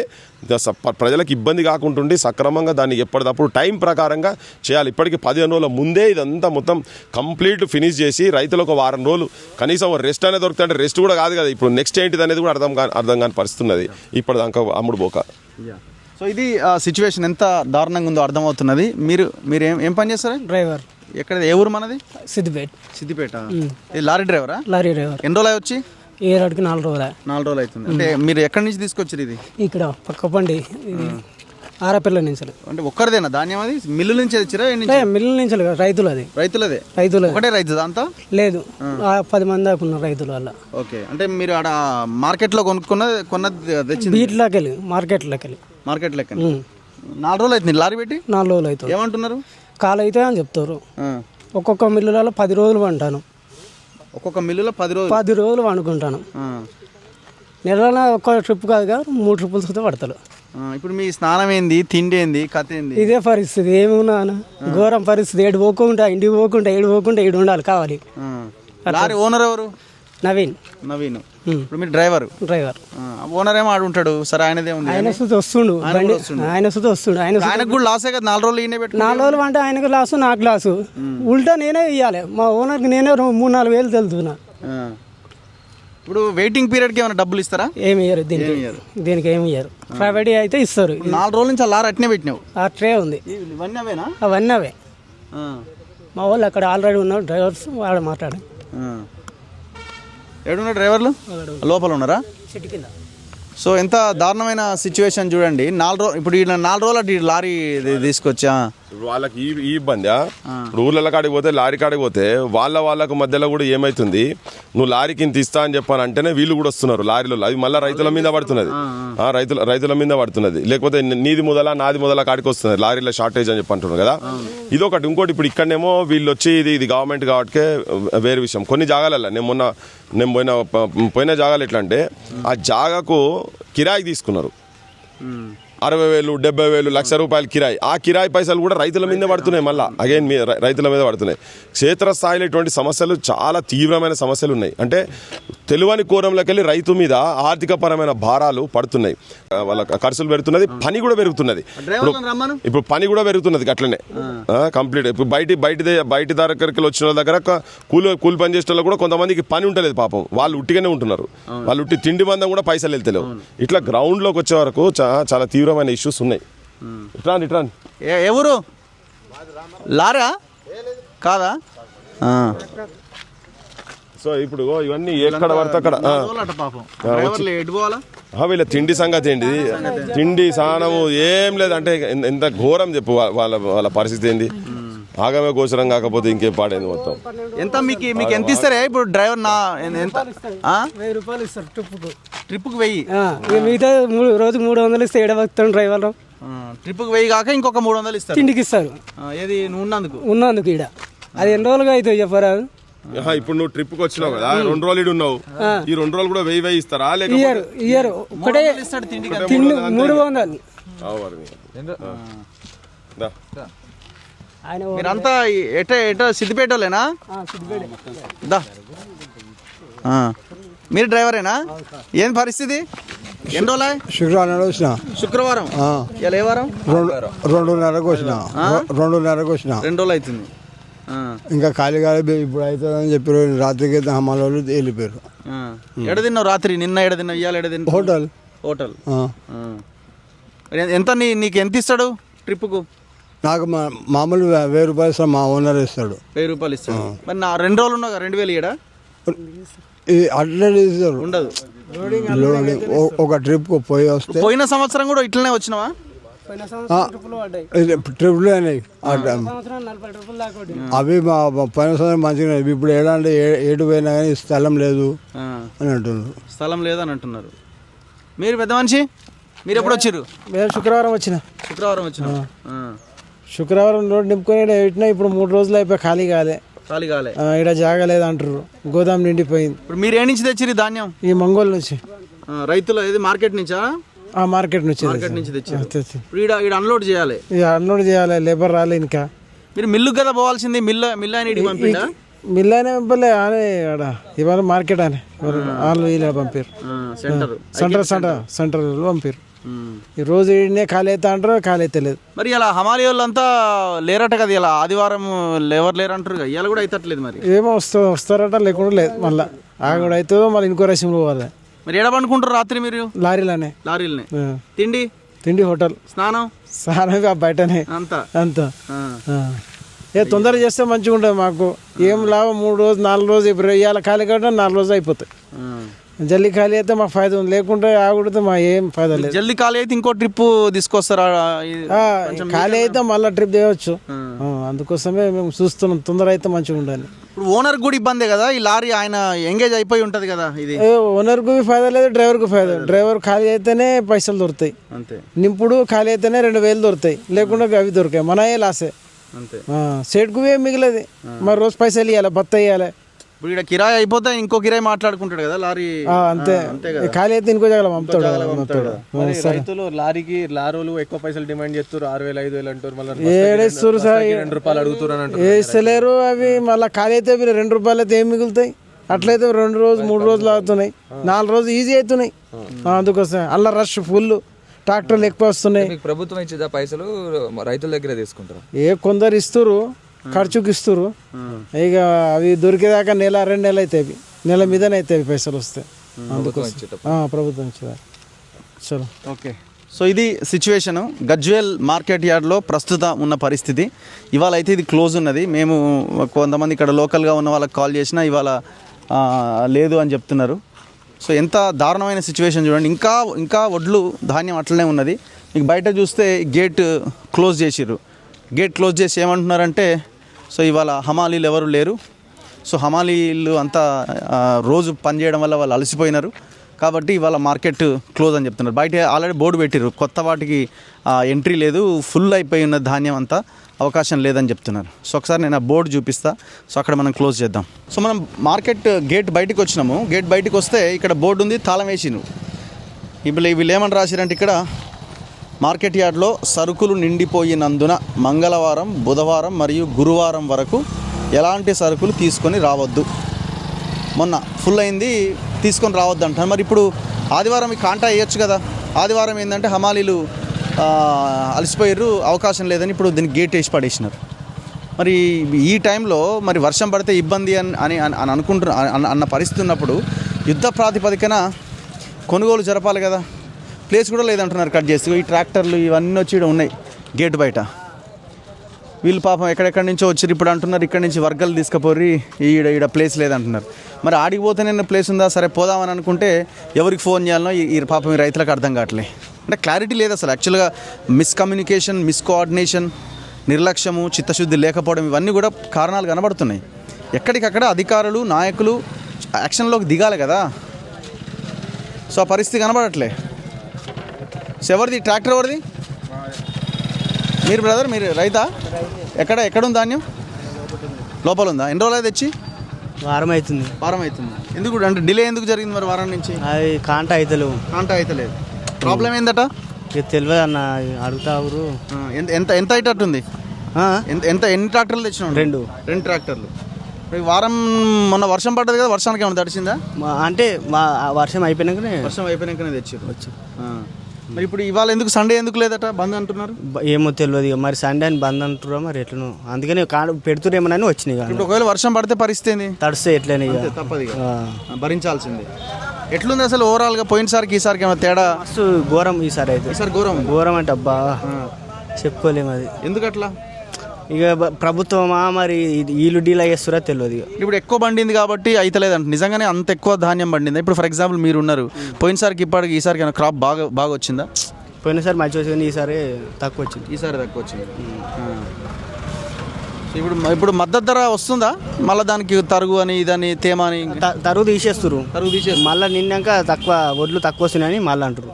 ప్రజలకు ఇబ్బంది కాకుంటుండి సక్రమంగా దాన్ని ఎప్పటికప్పుడు టైం ప్రకారంగా చేయాలి. ఇప్పటికీ 15 రోజుల ముందే ఇదంతా మొత్తం కంప్లీట్ ఫినిష్ చేసి రైతులకు 1 వారం రోజులు కనీసం రెస్ట్ అనేది దొరుకుతుంటే, రెస్ట్ కూడా కాదు కదా ఇప్పుడు నెక్స్ట్ ఏంటిది అనేది కూడా అర్థం కాని పరిస్థితి ఉన్నది ఇప్పటిదాకా అమ్ముడు పోక. సో ఇది సిచ్యువేషన్ ఎంత దారుణంగా ఉందో అర్థమవుతున్నది. మీరు ఏం పని చేస్తారా? డ్రైవర్. ఎక్కడ, ఏ ఊరు మనది? సిద్దిపేట. లారీ డ్రైవరా? Lorry driver. ఎన్ని రోజులు వచ్చి? ఏడాడికి 4 రోజులు. 4 రోజులు అవుతుంది. అంటే మీరు ఎక్కడి నుంచి తీసుకొచ్చారు ఇది? ఇక్కడ పక్క పండి ఆరపిల్ల నుంచి అంటే ఒక్కరిదేనా ధాన్యం అది మిల్లు నుంచి తెచ్చిరా మిల్లు నుంచి రైతులు అది రైతులదే రైతులు ఒకటే రైతు అంతా లేదు 10 మంది దాకా ఉన్నారు రైతులు వల్ల. ఓకే అంటే మీరు ఆడ మార్కెట్లో కొన్నది తెచ్చింది వీటిలోకి వెళ్ళి మార్కెట్లోకి వెళ్ళి 4 రోజులు అవుతుంది లారీ పెట్టి 4 రోజులు అవుతుంది. ఏమంటున్నారు కాలు అయితే అని చెప్తారు. ఒక్కొక్క మిల్లులలో 10 రోజులు వంటాను. ఒక్కొక్క మిల్లులో 10 రోజులు వండుకుంటాను. నెలలో ఒక్క ట్రిప్ కాదుగా 3 ట్రిప్పులు సుతా పడతారు. ఇప్పుడు మీ స్నానం ఏంది, తిండి ఏంది, కథ ఏంది? ఇదే పరిస్థితి. ఏమున్నా ఘోరం పరిస్థితి. ఏడు పోకుండా ఇంటికి పోకుండా ఏడు ఉండాలి కావాలి. లారీ ఓనర్ ఎవరు? నవీన్. ఇప్పుడు మీరు డ్రైవర్. ఓనర్ ఏమో ఆడుంటాడు. సరే ఆయనదే ఉంది. ఆయన సుత వస్తుండు. ఆయనకు కూడా లాసే కదా. 4 రోజులు ఈయనే పెట్టు. 4 రోజులు అంటే ఆయనకు లాసు నాకు లాసు. ఉల్టా నేనే ఇవ్వాలి. మా ఓనర్కి నేనే 3-4 వేలు తెలుతున్నా. ఇప్పుడు వెయిటింగ్ పీరియడ్కి ఏమైనా డబ్బులు ఇస్తారా? ఏమి ఇయ్యరు దీనికి ఏమి ఇయ్యరు. ప్రైవేట్ అయితే ఇస్తారు. 4 రోజుల నుంచి లారీ అట్నే పెట్టినావు. ఆ ట్రే ఉంది. అవన్నీ అవే. మా వాళ్ళు అక్కడ ఆల్రెడీ ఉన్నారు డ్రైవర్స్. వాడు మాట్లాడి ఏడున్నారు డ్రైవర్లు? లోపల ఉన్నారా? చెట్టు కింద. సో ఎంత దారుణమైన సిచ్యువేషన్ చూడండి. 4 రోజులు ఇప్పుడు 4 రోజులు లారీ తీసుకొచ్చా వాళ్ళకి ఈ ఇబ్బంది. ఇప్పుడు ఊళ్ళ కాడికి పోతే లారీ కాడికి పోతే వాళ్ళకు మధ్యలో కూడా ఏమైతుంది, నువ్వు లారీకి ఇంత ఇస్తా అని చెప్పాను అంటేనే వీళ్ళు కూడా వస్తున్నారు లారీలో. అది మళ్ళీ రైతుల మీద పడుతున్నది. రైతుల మీద పడుతున్నది. లేకపోతే నాది మొదల కాడికి వస్తుంది లారీలో షార్టేజ్ అని చెప్పి అంటున్నారు కదా. ఇదొకటి. ఇంకోటి ఇప్పుడు ఇక్కడనేమో వీళ్ళు వచ్చి ఇది గవర్నమెంట్ కాబట్టి వేరే విషయం. కొన్ని జాగాలలో నేను పోయిన జాగాలు ఎట్లా అంటే ఆ జాగాకు కిరాయి తీసుకున్నారు. 60,000, 70,000, ₹1,00,000 కిరాయి. ఆ కిరాయి పైసలు కూడా రైతుల మీద పడుతున్నాయి. మళ్ళీ అగైన్ రైతుల మీద పడుతున్నాయి. క్షేత్రస్థాయిలో ఇటువంటి సమస్యలు చాలా తీవ్రమైన సమస్యలు ఉన్నాయి. అంటే తెలివని కోరంలోకి వెళ్ళి రైతు మీద ఆర్థికపరమైన భారాలు పడుతున్నాయి. వాళ్ళ ఖర్చులు పెరుగుతున్నది, పని కూడా పెరుగుతున్నది. ఇప్పుడు పని కూడా పెరుగుతున్నది అట్లనే కంప్లీట్. ఇప్పుడు బయటి దగ్గరికి వచ్చిన వాళ్ళ దగ్గర కూలి పని చేసే వాళ్ళు కూడా కొంతమందికి పని ఉంటలేదు పాపం. వాళ్ళు ఉట్టిగానే ఉంటున్నారు. వాళ్ళు ఉట్టి తిండి మందం కూడా పైసలు వెళ్తలేవు. ఇట్లా గ్రౌండ్లోకి వచ్చే వరకు చాలా తీవ్రమైన ఇష్యూస్ ఉన్నాయి. ఇట్రాన్ ఎవరు లారా కాదా? సో ఇప్పుడు ఇవన్నీ ఎక్కడ పడితే అక్కడ వీళ్ళ తిండి సంగతి ఏంటి? తిండి సానము ఏం లేదంటే ఎంత ఘోరం చెప్పు. వాళ్ళ పరిస్థితి ఏంది? ఆగమే గోచరం కాకపోతే ఇంకేం పాడైంది మొత్తం. ఎంత మీకు ఎంత ఇస్తారే ఇప్పుడు డ్రైవర్? ₹1000 ఇస్తారు ట్రిప్కి 1000. మిగతా రోజు 300 ఇస్తే ఏడవస్తాను డ్రైవర్. ట్రిప్కి 1000 కాక ఇంకొక 300 ఇస్తారు. తిండికి ఇస్తారు. ఏది నువ్వు ఉన్నందుకు ఈడ అది ఎన్ని రోజులుగా అవుతాయి చెప్పరా? ఇప్పుడు నువ్వు ట్రిప్కి వచ్చినావు కదా, 2 రోజులు ఇడు ఉన్నావు. ఈ 2 రోజులు కూడా 1000 ఇస్తారా? ఇయ్యరు. ఒకటే తిండి 300. మీరంతా ఎట సిద్దిపేటలేనా? మీరు డ్రైవరేనా? ఏం పరిస్థితి? ఎన్ని రోజులు? శుక్రవారం వచ్చిన. శుక్రవారం? ఇలా ఏ వారం? 2:30కు వచ్చిన. 2:30కు వచ్చిన. 2 రోజులు అవుతుంది. ఇంకా ఖాళీ ఇప్పుడు అవుతుందని చెప్పారు. రాత్రికి హమాల వాళ్ళు వెళ్ళిపోయారు. ఎడ తిన్నావు రాత్రి? నిన్న ఎడ తిన్నావు? ఇవాళ ఎడ తిన్నావు? హోటల్. ఎంత నీకు ఎంత ఇస్తాడు ట్రిప్కు? నాకు మామూలు ₹1000 ఇస్తాడు. మా ఓనర్ ఇస్తాడు. ₹1000 ఇస్తాడు. మరి నా 2 రోజులు ఉన్నావు 2000 ఇయడా? అట్లే ఇస్తారు. ఉండదు. ఒక ట్రిప్కు పోయి వస్తే. పోయిన సంవత్సరం కూడా ఇట్లనే వచ్చినావా? ట్రిప్లు అయినాయి. అవి మా పోయిన సంవత్సరం మంచిగా. ఇప్పుడు ఏడంటే ఏడు పోయినా కానీ స్థలం లేదు అని అంటున్నారు. స్థలం లేదని అంటున్నారు. మీరు పెద్ద మనిషి, మీరు ఎప్పుడు వచ్చారు? మేము శుక్రవారం వచ్చిన. శుక్రవారం రోడ్డు నింపుకొని పెట్టినా. ఇప్పుడు 3 రోజులు అయిపోయి ఖాళీ కాలే. ఇక్కడ జాగలేదు అంటారు. గోదాం నిండిపోయింది. ఇప్పుడు మీరు ఏ నుంచి తెచ్చిరు ధాన్యం? ఈ మంగోల్ నుంచి. రైతులు ఏది మార్కెట్ నుంచా? మార్కెట్ నుంచి తెచ్చారు. అన్లోడ్ చేయాలి. అన్లోడ్ చేయాలి. లేబర్ రాలే ఇంకా. మీరు మిల్లు కదా పోవాల్సింది. మిల్లు పంపిండా? మిల్ అయినా పంపలే. ఇవాళ మార్కెట్ అని వాళ్ళు వీళ్ళు పంపారు. సెంటర్ పంపారు. ఈ రోజు ఖాళీ అవుతా అంటారు. ఖాళీ అయితే లేదు. మరి ఇలా హమాలి వాళ్ళంతా లేరట కదా? ఇలా ఆదివారం ఎవరు లేరంటారు. ఇవాళ కూడా అవుతట్లేదు. మరి ఏమో వస్తారట, లేకుండా లేదు. మళ్ళీ ఆ కూడా అవుతుందో మళ్ళీ ఇంకో రసంలో పోవాలి. మరి ఎడ పండుకుంటారు రాత్రి మీరు? లారీలనే. తిండి హోటల్. స్నానం బయటనే. అంతా తొందరగా చేస్తే మంచిగా ఉంటుంది మాకు. ఏం లాభం? 3 రోజులు 4 రోజులు. ఇప్పుడు ఇవాళ ఖాళీ కాబట్టి 4 రోజులు అయిపోతాయి. జల్దీ ఖాళీ అయితే మాకు ఫైదా ఉంది, లేకుంటే ఆగుడితే మా ఏం ఫైదా లేదు. జల్దీ ఖాళీ అయితే ఇంకో ట్రిప్ తీసుకొస్తారా? ఖాళీ అయితే మళ్ళీ ట్రిప్ చేయవచ్చు. అందుకోసమే మేము చూస్తున్నాం, తొందర అయితే మంచిగా ఉండాలి. ఇప్పుడు ఓనర్ కూడా ఇబ్బందే కదా, ఈ లారీ ఆయన ఎంగేజ్ అయిపోయి ఉంటుంది కదా. ఇది ఓనర్కు ఫైదా లేదు, డ్రైవర్కు ఫైదా. డ్రైవర్ ఖాళీ అయితేనే పైసలు దొరుకుతాయి, అంతే. నింపుడు ఖాళీ అయితేనే 2,000 దొరుకుతాయి, లేకుండా అవి దొరికాయి, మనయే లాసే. అంతే. సేట్కు ఏం మిగిలేదు, మరి రోజు పైసలు ఇవ్వాలి, బత్త ఇవ్వాలి. ఇప్పుడు ఇక్కడ కిరాయి అయిపోతే ఇంకో కిరాయి మాట్లాడుకుంటాడు కదా లారీ. అంతే, ఖాళీ అయితే ఇంకో జగలం అమ్ముతాడు. రైతులు లారీలు ఎక్కువ పైసలు డిమాండ్ చేస్తారు, 6,000 5,000 అంటారు. ఏడేస్తారు సార్, 2 రూపాయలు అడుగుతారు, వేస్తలేరు. అవి మళ్ళీ ఖాళీ అయితే 2 రూపాయలు అయితే ఏం మిగులుతాయి? అట్లయితే 2 రోజులు 3 రోజులు అవుతున్నాయి, 4 రోజులు ఈజీ అవుతున్నాయి. అందుకోసం అలా రష్ ఫుల్, ట్రాక్టర్లు ఎక్కువ వస్తున్నాయి. ప్రభుత్వం ఇచ్చేదా పైసలు రైతుల దగ్గర తీసుకుంటారు? కొందరు ఇస్తారు, ఖర్చుకి ఇస్తారు. ఇక అవి దొరికేదాకా 1-2 నెలలు అవుతాయి, నెల మీదనే అవుతాయి పైసలు వస్తాయి. అందుకోసం ప్రభుత్వం ఇచ్చేదా. చలో, ఓకే. సో ఇది సిచ్యువేషను గజ్వేల్ మార్కెట్ యార్డ్లో ప్రస్తుతం ఉన్న పరిస్థితి. ఇవాళ అయితే ఇది క్లోజ్ ఉన్నది. మేము కొంతమంది ఇక్కడ లోకల్గా ఉన్న వాళ్ళకి కాల్ చేసినా ఇవాళ లేదు అని చెప్తున్నారు. సో ఎంత దారుణమైన సిచ్యువేషన్ చూడండి. ఇంకా వడ్లు ధాన్యం అట్లనే ఉన్నది. మీకు బయట చూస్తే గేట్ క్లోజ్ చేసిర్రు. గేట్ క్లోజ్ చేసి ఏమంటున్నారంటే, సో ఇవాళ హమాలీలు ఎవరు లేరు, సో హమాలీలు అంతా రోజు పనిచేయడం వల్ల వాళ్ళు అలసిపోయినారు కాబట్టి ఇవాళ మార్కెట్ క్లోజ్ అని చెప్తున్నారు. బయట ఆల్రెడీ బోర్డు పెట్టిర్రు, కొత్త వాటికి ఎంట్రీ లేదు, ఫుల్ అయిపోయి ఉన్న ధాన్యం అంతా, అవకాశం లేదని చెప్తున్నారు. సో ఒకసారి నేను ఆ బోర్డు చూపిస్తా. సో అక్కడ మనం క్లోజ్ చేద్దాం. సో మనం మార్కెట్ గేట్ బయటకు వచ్చినాము. గేట్ బయటకు వస్తే ఇక్కడ బోర్డు ఉంది, తాళం వేసిను. ఇప్పుడు వీళ్ళు ఏమని రాసిరంటే, ఇక్కడ మార్కెట్ యార్డ్లో సరుకులు నిండిపోయినందున మంగళవారం, బుధవారం మరియు గురువారం వరకు ఎలాంటి సరుకులు తీసుకొని రావద్దు. మొన్న ఫుల్ అయింది, తీసుకొని రావద్దు అంటారు. మరి ఇప్పుడు ఆదివారం ఈ కాంటా వేయచ్చు కదా. ఆదివారం ఏంటంటే హమాలీలు అలసిపోయారు, అవకాశం లేదని ఇప్పుడు దీనికి గేట్ వేసి పడేసినారు. మరి ఈ టైంలో మరి వర్షం పడితే ఇబ్బంది అని అన్న పరిస్థితి ఉన్నప్పుడు యుద్ధ ప్రాతిపదికన కొనుగోలు జరపాలి కదా. ప్లేస్ కూడా లేదంటున్నారు కట్ చేసి. ఈ ట్రాక్టర్లు ఇవన్నీ వచ్చి ఇక్కడ ఉన్నాయి గేట్ బయట. వీళ్ళు పాపం ఎక్కడెక్కడి నుంచో వచ్చారు. ఇప్పుడు అంటున్నారు ఇక్కడి నుంచి వర్గాలు తీసుకుపోరి, ఈడ ప్లేస్ లేదంటున్నారు. మరి ఆడికి పోతేనే ప్లేస్ ఉందా? సరే పోదామని అనుకుంటే ఎవరికి ఫోన్ చేయాలనో ఈ పాపం ఈ రైతులకు అర్థం కావట్లే. అంటే క్లారిటీ లేదు అసలు. యాక్చువల్గా మిస్కమ్యూనికేషన్, మిస్కోఆర్డినేషన్, నిర్లక్ష్యము, చిత్తశుద్ధి లేకపోవడం, ఇవన్నీ కూడా కారణాలు కనబడుతున్నాయి. ఎక్కడికక్కడ అధికారులు, నాయకులు యాక్షన్లోకి దిగాలి కదా. సో ఆ పరిస్థితి కనబడట్లే. సో ఎవరిది ట్రాక్టర్? ఎవరిది? మీరు బ్రదర్, మీరు రైతా? ఎక్కడుంది ధాన్యం? లోపల ఉందా? ఎన్ని రోజులు తెచ్చి? వారం అవుతుంది. వారం అవుతుంది. ఎందుకు అంటే డిలే ఎందుకు జరిగింది మరి వారం నుంచి? అది కాంటా అవుతలేవు. కాంటా అవుతలేదు. ప్రాబ్లం ఏందట? తెలియదు అన్న, అడుగుతారు. ఎంత అయ్యేటట్టుంది? ఎన్ని ట్రాక్టర్లు తెచ్చినావు? 2 ట్రాక్టర్లు. వారం మొన్న వర్షం పడ్డది కదా, వర్షానికి ఏమైనా తడిచిందా? అంటే వర్షం అయిపోయినాకనే తెచ్చారు. మరి ఇప్పుడు ఇవాళ ఎందుకు సండే ఎందుకు లేదట, బంద్ అంటున్నారు? ఏమో తెలియదు మరి, సండే అని బంద్ అంటున్నా మరి ఎట్లనో, అందుకని పెడుతురేమోనని వచ్చినాయి. ఇప్పుడు ఒకవేళ వర్షం పడితే పరిస్థితి ఏంది? తడిస్తే ఎట్లనే తప్పదు, భరించాల్సిందే. ఎట్లుంది అసలు ఓవరాల్గా? పోయినసారికి ఈసారికి ఏమైనా తేడా? ఘోరం ఈసారి అయితే. ఈసారి ఘోరం అంటే అబ్బా చెప్పుకోలేము. అది ఎందుకు అట్లా? ఇక ప్రభుత్వమా మరి వీళ్ళు డీల్ అయ్యేస్తారా తెలియదు. ఇప్పుడు ఎక్కువ పండింది కాబట్టి అయితలేదంట. నిజంగానే అంత ఎక్కువ ధాన్యం పండింది? ఇప్పుడు ఫర్ ఎగ్జాంపుల్ మీరు ఉన్నారు, పోయినసారికి ఇప్పటికి ఈసారికి క్రాప్ బాగా వచ్చిందా? పోయినసారి మంచి వచ్చింది, ఈసారి తక్కువ వచ్చింది. తక్కువ వచ్చింది. ఇప్పుడు మద్దతు ధర వస్తుందా? మళ్ళీ దానికి తరుగు అని ఇదని తేమ అని తరుగు తీసేస్తారు. మళ్ళీ నిన్నాక తక్కువ వడ్లు తక్కువ వస్తున్నాయని మళ్ళీ అంటారు.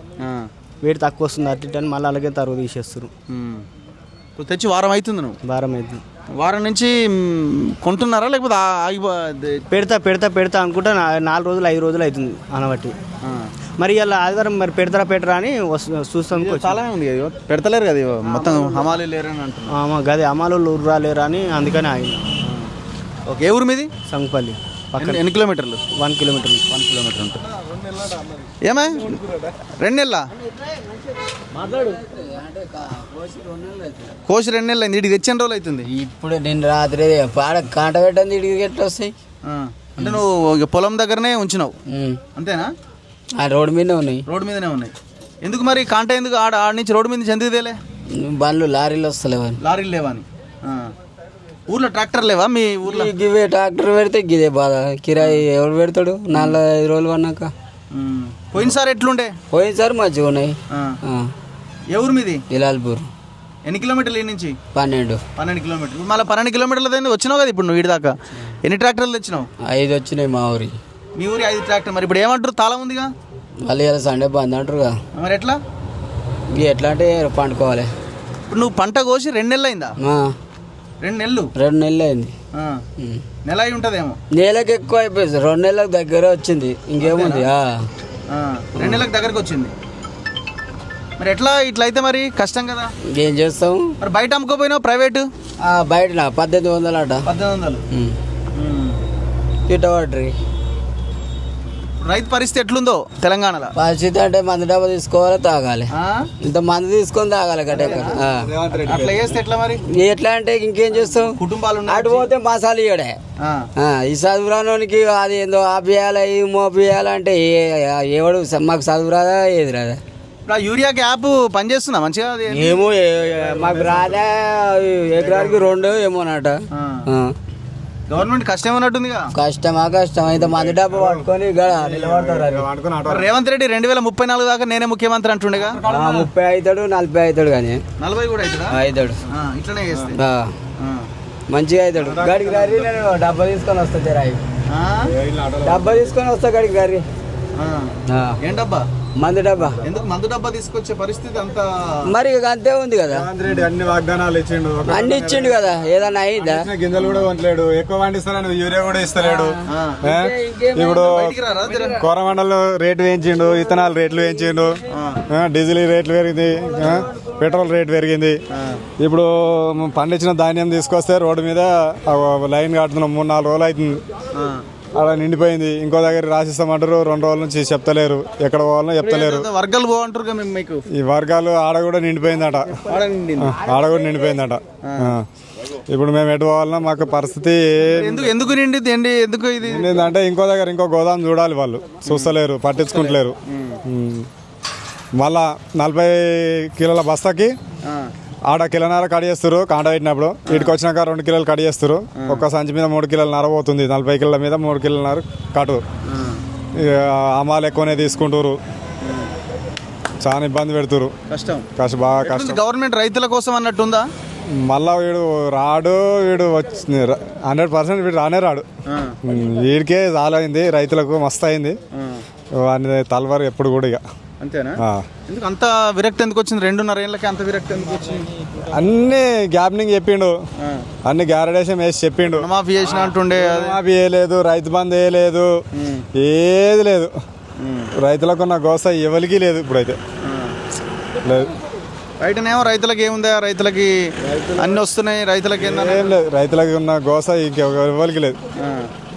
వేడి తక్కువ వస్తుంది అట్లా అని మళ్ళీ అలాగే తరుగు తీసేస్తారు. ఇప్పుడు తెచ్చి వారం అవుతుంది. వారం అవుతుంది. వారం నుంచి కొంటున్నారా లేకపోతే పెడతా అనుకుంటా 4 రోజులు 5 రోజులు అవుతుంది అనబట్టి. మరి ఇలా ఆదివారం మరి పెట్టరా అని చూస్తాం. చాలా ఉంది, పెడతలేరు కదా, మొత్తం హమాలి లేరు అని అంటున్నారు. గదే హమాలు రాలేరు అని అందుకని ఆయన. ఓకే. ఏ ఊరు మీది? సంగపల్లి. ఎన్ని కిలోమీటర్లు? 1 కిలోమీటర్. 1 కిలోమీటర్ ఉంటుంది. ఏమా 2 నెలల కోసి 2 నెలలు అయింది. ఇడికి తెచ్చిన రోజులు అవుతుంది. ఇప్పుడు నేను రాత్రి కాంట పెట్టండి, ఇడికి ఎట్లా వస్తాయి? అంటే నువ్వు పొలం దగ్గరనే ఉంచినావు అంతేనా? రోడ్డు మీదనే ఉన్నాయి. రోడ్డు మీదనే ఉన్నాయి. ఎందుకు మరి కాంట ఎందుకు? ఆడ నుంచి రోడ్డు మీద నుంచి ఎందుకు తేలే? బండ్లు లారీలు వస్తలేవని. లారీలు లేవని. ఊర్లో ట్రాక్టర్ లేవా మీ ఊర్లో? గివే ట్రాక్టర్ పెడితే గిదే బాధ. కిరాయి ఎవరు పెడతాడు? 4-5 రోజులు అన్నాక పోయినసారి ఎట్లుండే? పోయినసారి మంచిగా ఉన్నాయి. ఎవరు మీది? ఇలాల్పూర్. ఎన్ని కిలోమీటర్లు ఈ నుంచి? 12 కిలోమీటర్లు. మళ్ళీ 12 కిలోమీటర్లు వచ్చినావు కదా ఇప్పుడు నువ్వు వీడి దాకా. ఎన్ని ట్రాక్టర్లు తెచ్చినావు? 5 వచ్చినాయి మా ఊరి. మీ ఊరి 5 ట్రాక్టర్. మరి ఇప్పుడు ఏమంటారు? తాళం ఉందిగా. మళ్ళీ ఇలా సండే బంద్ అంటారుగా. మరి ఎట్లా? ఎట్లా అంటే పండుకోవాలి. ఇప్పుడు నువ్వు పంట కోసి 2 నెలలు అయిందా? 2 నెలలు? 2 నెలలు అయింది. నెల అయి ఉంటుందేమో. నెలకు ఎక్కువ అయిపోయింది. 2 నెలలకు దగ్గర వచ్చింది. ఇంకేముంది? 2 నెలలకు దగ్గరకు వచ్చింది. మరి ఎట్లా ఇట్లయితే మరి కష్టం కదా. ఏం చేస్తాం మరి? బయట అమ్ముకోపోయినావు ప్రైవేటు? బయట 1800 అట. 1800. తిట్టబడ్రి. రైతు పరిస్థితి ఎట్లుందో తెలంగాణలో? పరిస్థితి అంటే మందు డబ్బా తీసుకోవాలి, తాగాలి. ఇంత మందు తీసుకొని తాగాలి గట్ట. అట్లా చేస్తే ఎట్లా మరి? ఎట్లా అంటే ఇంకేం చేస్తాం? కుటుంబాలు అటు పోతే మసాలా ఇయ్యడే. ఈ చదువురానోనికి అది ఏందో ఆపియాలి, మోపియాలంటే ఎవడు మాకు చదువు రాదా, ఏది రాదా? యూరియాకి యాప్ పనిచేస్తుందా మంచిగా? ఏమో మాకు రాదా. ఎకరానికి 2 ఏమోనట. గవర్నమెంట్ కష్టం ఉన్నట్టుందిగా. కష్టం అయితే మంది డబ్బు పట్టుకొని నిలబడతారు. రేవంత్ రెడ్డి 2034 దాకా నేనే ముఖ్యమంత్రి అంటుండేగా. 30 అవుతాడు, 40 అవుతాడు. కానీ 40 కూడా అవుతాడు. ఇట్లనే చేస్తే మంచిగా అవుతాడు. గడికి గారి నేను డబ్బా తీసుకొని వస్తా. రాయి డబ్బా తీసుకొని వస్తా గడికి గారి. ఏం డబ్బా? మందు డబ్బా. ఎందుకు మందు డబ్బా తీసుకొచ్చే పరిస్థితి అంతా? మరి అంతే ఉంది కదా. అన్ని వాగ్దానాలు ఇచ్చిండు, అన్ని ఇచ్చిండు కదా. ఏదన్నా అయిందా? గింజలు కూడా కొనలేడు, ఎక్కువ పండిస్తాను యూరియా కూడా ఇస్తలేడు. ఇప్పుడు కోరమండలు రేటు పెంచిండు, ఇథనాల్ రేట్లు పెంచిండు, డీజిల్ రేట్లు పెరిగింది, పెట్రోల్ రేట్ పెరిగింది. ఇప్పుడు పండించిన ధాన్యం తీసుకొస్తే రోడ్డు మీద లైన్ కడుతున్నాం. 3-4 రోజులు అవుతుంది. అలా నిండిపోయింది. ఇంకో దగ్గర రాసిస్తామంటారు. 2 రోజుల నుంచి చెప్తలేరు. ఎక్కడ పోవాలనో చెప్తలేరు. వర్గాలు పోంటారు మీకు. ఈ వర్గాలు ఆడ కూడా నిండిపోయిందట. ఇప్పుడు మేము ఎటు పోవాలన్నా మాకు పరిస్థితి ఎందుకు నిండిద్ది? ఎందుకు ఇది అంటే ఇంకో దగ్గర ఇంకో గోదాం చూడాలి. వాళ్ళు చూస్తలేరు, పట్టించుకుంటలేరు. మళ్ళా 40 కిలోల బస్తాకి ఆడ 1.5 కిలోన్నర కట్ చేస్తారు. కాంట పెట్టినప్పుడు వీటికి వచ్చినాక 2 కిలోలు కట్ చేస్తారు. ఒక్క సంచి మీద 3 కిలోన్నర పోతుంది. 40 కిలోల మీద 3 కిలోన్నర కటు. అమ్మాలు ఎక్కువనే తీసుకుంటారు. చాలా ఇబ్బంది పెడుతురు. బాగా కష్టం. గవర్నమెంట్ రైతుల కోసం అన్నట్టుందా? మళ్ళా వీడు రాడు. వీడు 100% వీడు రాడు. వీడికే చాలా అయింది. రైతులకు మస్తు అయింది. వాని తలవారు ఎప్పుడు కూడా ఇక అంతేనా? ఎందుకు అంత విరక్తి ఎందుకు వచ్చింది? 2.5 ఏళ్ళకి అంత విరక్తి ఎందుకు వచ్చింది? అన్ని గ్యాప్నింగ్ చెప్పిండు, అన్ని గ్యారడేషన్ వేసి చెప్పిండు. మాఫీ చేసిన అంటుండే. మాఫీ వేయలేదు, రైతు బంధు వేయలేదు, ఏది లేదు. రైతులకు ఉన్న గోస ఎవరికి లేదు ఇప్పుడైతే. లేదు. బయటనేమో రైతులకి ఏముందా? రైతులకి అన్ని వస్తున్నాయి. రైతులకి ఏం లేదు. రైతులకి ఉన్న గోస ఎవరికి లేదు.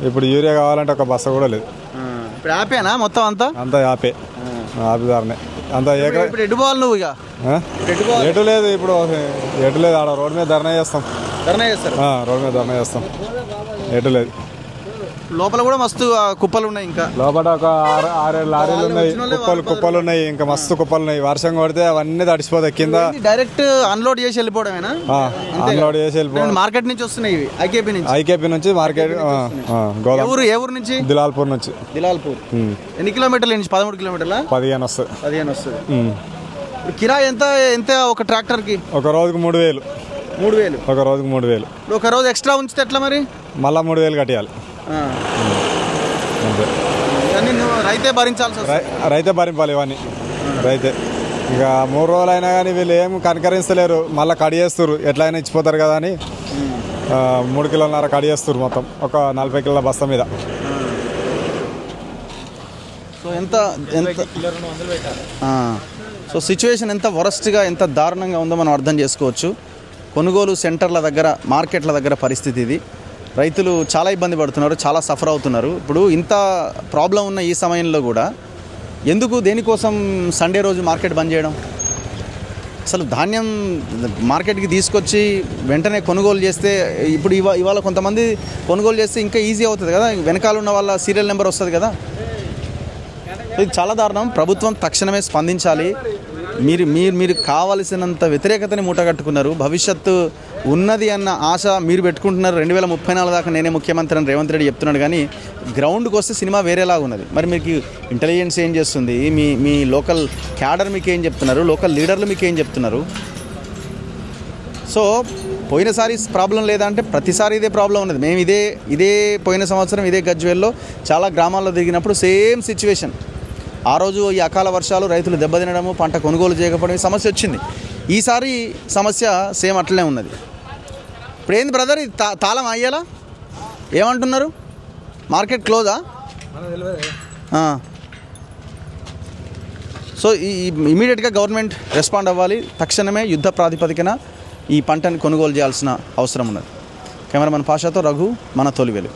ఇప్పుడు యూరియా కావాలంటే ఒక బస్స కూడా లేదు. ఇప్పుడు యాపేనా మొత్తం? అంతా యాపే, ఆపిదారనే అంతా. ఇప్పుడు ఎటు పోవాలి నువ్వు? ఇక ఎటు లేదు. ఇప్పుడు ఎటు లేదు. ఆడ రోడ్ మీద ధర్నా చేస్తాం. రోడ్ మీద ధర్నా చేస్తాం. ఎటు లేదు. లోపల కూడా మస్తు కుప్పలు ఉన్నాయి. ఇంకా లోపల ఒక 6-7 లారీలు ఉన్నాయి. కుప్పలు ఉన్నాయి. ఇంకా మస్తు కుప్పలు ఉన్నాయి. వర్షం కొడితే అవన్నీ తడిసిపోతాయి కింద. డైరెక్ట్ అన్లోడ్ చేసి వెళ్ళిపోవడమేనా? అన్లోడ్ చేసి వెళ్ళిపోవడం. మార్కెట్ నుంచి వస్తున్నాయి ఇవి. ఐకేపీ నుంచి మార్కెట్. ఏ ఊరు నుంచి? దిలాల్పూర్ నుంచి. ఎన్ని కిలోమీటర్లు? 13 కిలోమీటర్ల? 15 వస్తుంది. 15 వస్తుంది. కిరాయి ఎంత ఒక ట్రాక్టర్ కి? ఒక రోజుకు 3000. 3000 ఒక రోజుకు 3000. ఒక రోజు ఎక్స్ట్రా ఉంచితే ఎట్లా మరి? మళ్ళా 3000 కట్టాలి. రైతే భరించాల్సి వస్తుంది. రైతే భరింపాలి ఇవన్నీ. రైతే ఇక 3 రోజులు అయినా కానీ వీళ్ళు ఏం కనకరిస్తలేరు. మళ్ళీ కడిగేస్తారు. ఎట్లయినా ఇచ్చిపోతారు కదా అని 3 కిలోన్నర కడిగేస్తారు మొత్తం ఒక 40 కిలోల బస్తా మీద. సో సో సిచ్యువేషన్ ఎంత వరస్ట్గా, ఎంత దారుణంగా ఉందో మనం అర్థం చేసుకోవచ్చు. కొనుగోలు సెంటర్ల దగ్గర, మార్కెట్ల దగ్గర పరిస్థితి ఇది. రైతులు చాలా ఇబ్బంది పడుతున్నారు, చాలా సఫర్ అవుతున్నారు. ఇప్పుడు ఇంత ప్రాబ్లం ఉన్న ఈ సమయంలో కూడా దేనికోసం సండే రోజు మార్కెట్ బంద్ చేయడం? అసలు ధాన్యం మార్కెట్కి తీసుకొచ్చి వెంటనే కొనుగోలు చేస్తే, ఇప్పుడు ఇవాళ కొంతమంది కొనుగోలు చేస్తే ఇంకా ఈజీ అవుతుంది కదా, వెనకాల ఉన్న వాళ్ళ సీరియల్ నెంబర్ వస్తుంది కదా. ఇది చాలా దారుణం. ప్రభుత్వం తక్షణమే స్పందించాలి. మీరు కావలసినంత వ్యతిరేకతని మూటగట్టుకున్నారు. భవిష్యత్తు ఉన్నది అన్న ఆశ మీరు పెట్టుకుంటున్నారు. 2034 దాకా నేనే ముఖ్యమంత్రి అని రేవంత్ రెడ్డి చెప్తున్నాడు. కానీ గ్రౌండ్కి వస్తే సినిమా వేరేలాగా ఉన్నది. మరి మీకు ఇంటెలిజెన్స్ ఏం చేస్తుంది? మీ లోకల్ క్యాడర్ మీకు ఏం చెప్తున్నారు? లోకల్ లీడర్లు మీకు ఏం చెప్తున్నారు? సో పోయినసారి ప్రాబ్లం లేదా అంటే ప్రతిసారి ఇదే ప్రాబ్లం ఉన్నది. మేము ఇదే పోయిన సంవత్సరం ఇదే గజ్వేల్లో చాలా గ్రామాల్లో తిరిగినప్పుడు సేమ్ సిచ్యువేషన్. ఆ రోజు ఈ అకాల వర్షాలు రైతులు దెబ్బతినడము, పంట కొనుగోలు చేయకపోవడం సమస్య వచ్చింది. ఈసారి సమస్య సేమ్ అట్లనే ఉన్నది. ఇప్పుడు ఏంది బ్రదర్, ఇది తాళం అయ్యేలా ఏమంటున్నారు? మార్కెట్ క్లోజా? సో ఇమీడియట్గా గవర్నమెంట్ రెస్పాండ్ అవ్వాలి. తక్షణమే యుద్ధ ప్రాతిపదికన ఈ పంటను కొనుగోలు చేయాల్సిన అవసరం ఉన్నది. కెమెరామెన్ పాషాతో రఘు, మన తొలివేలు.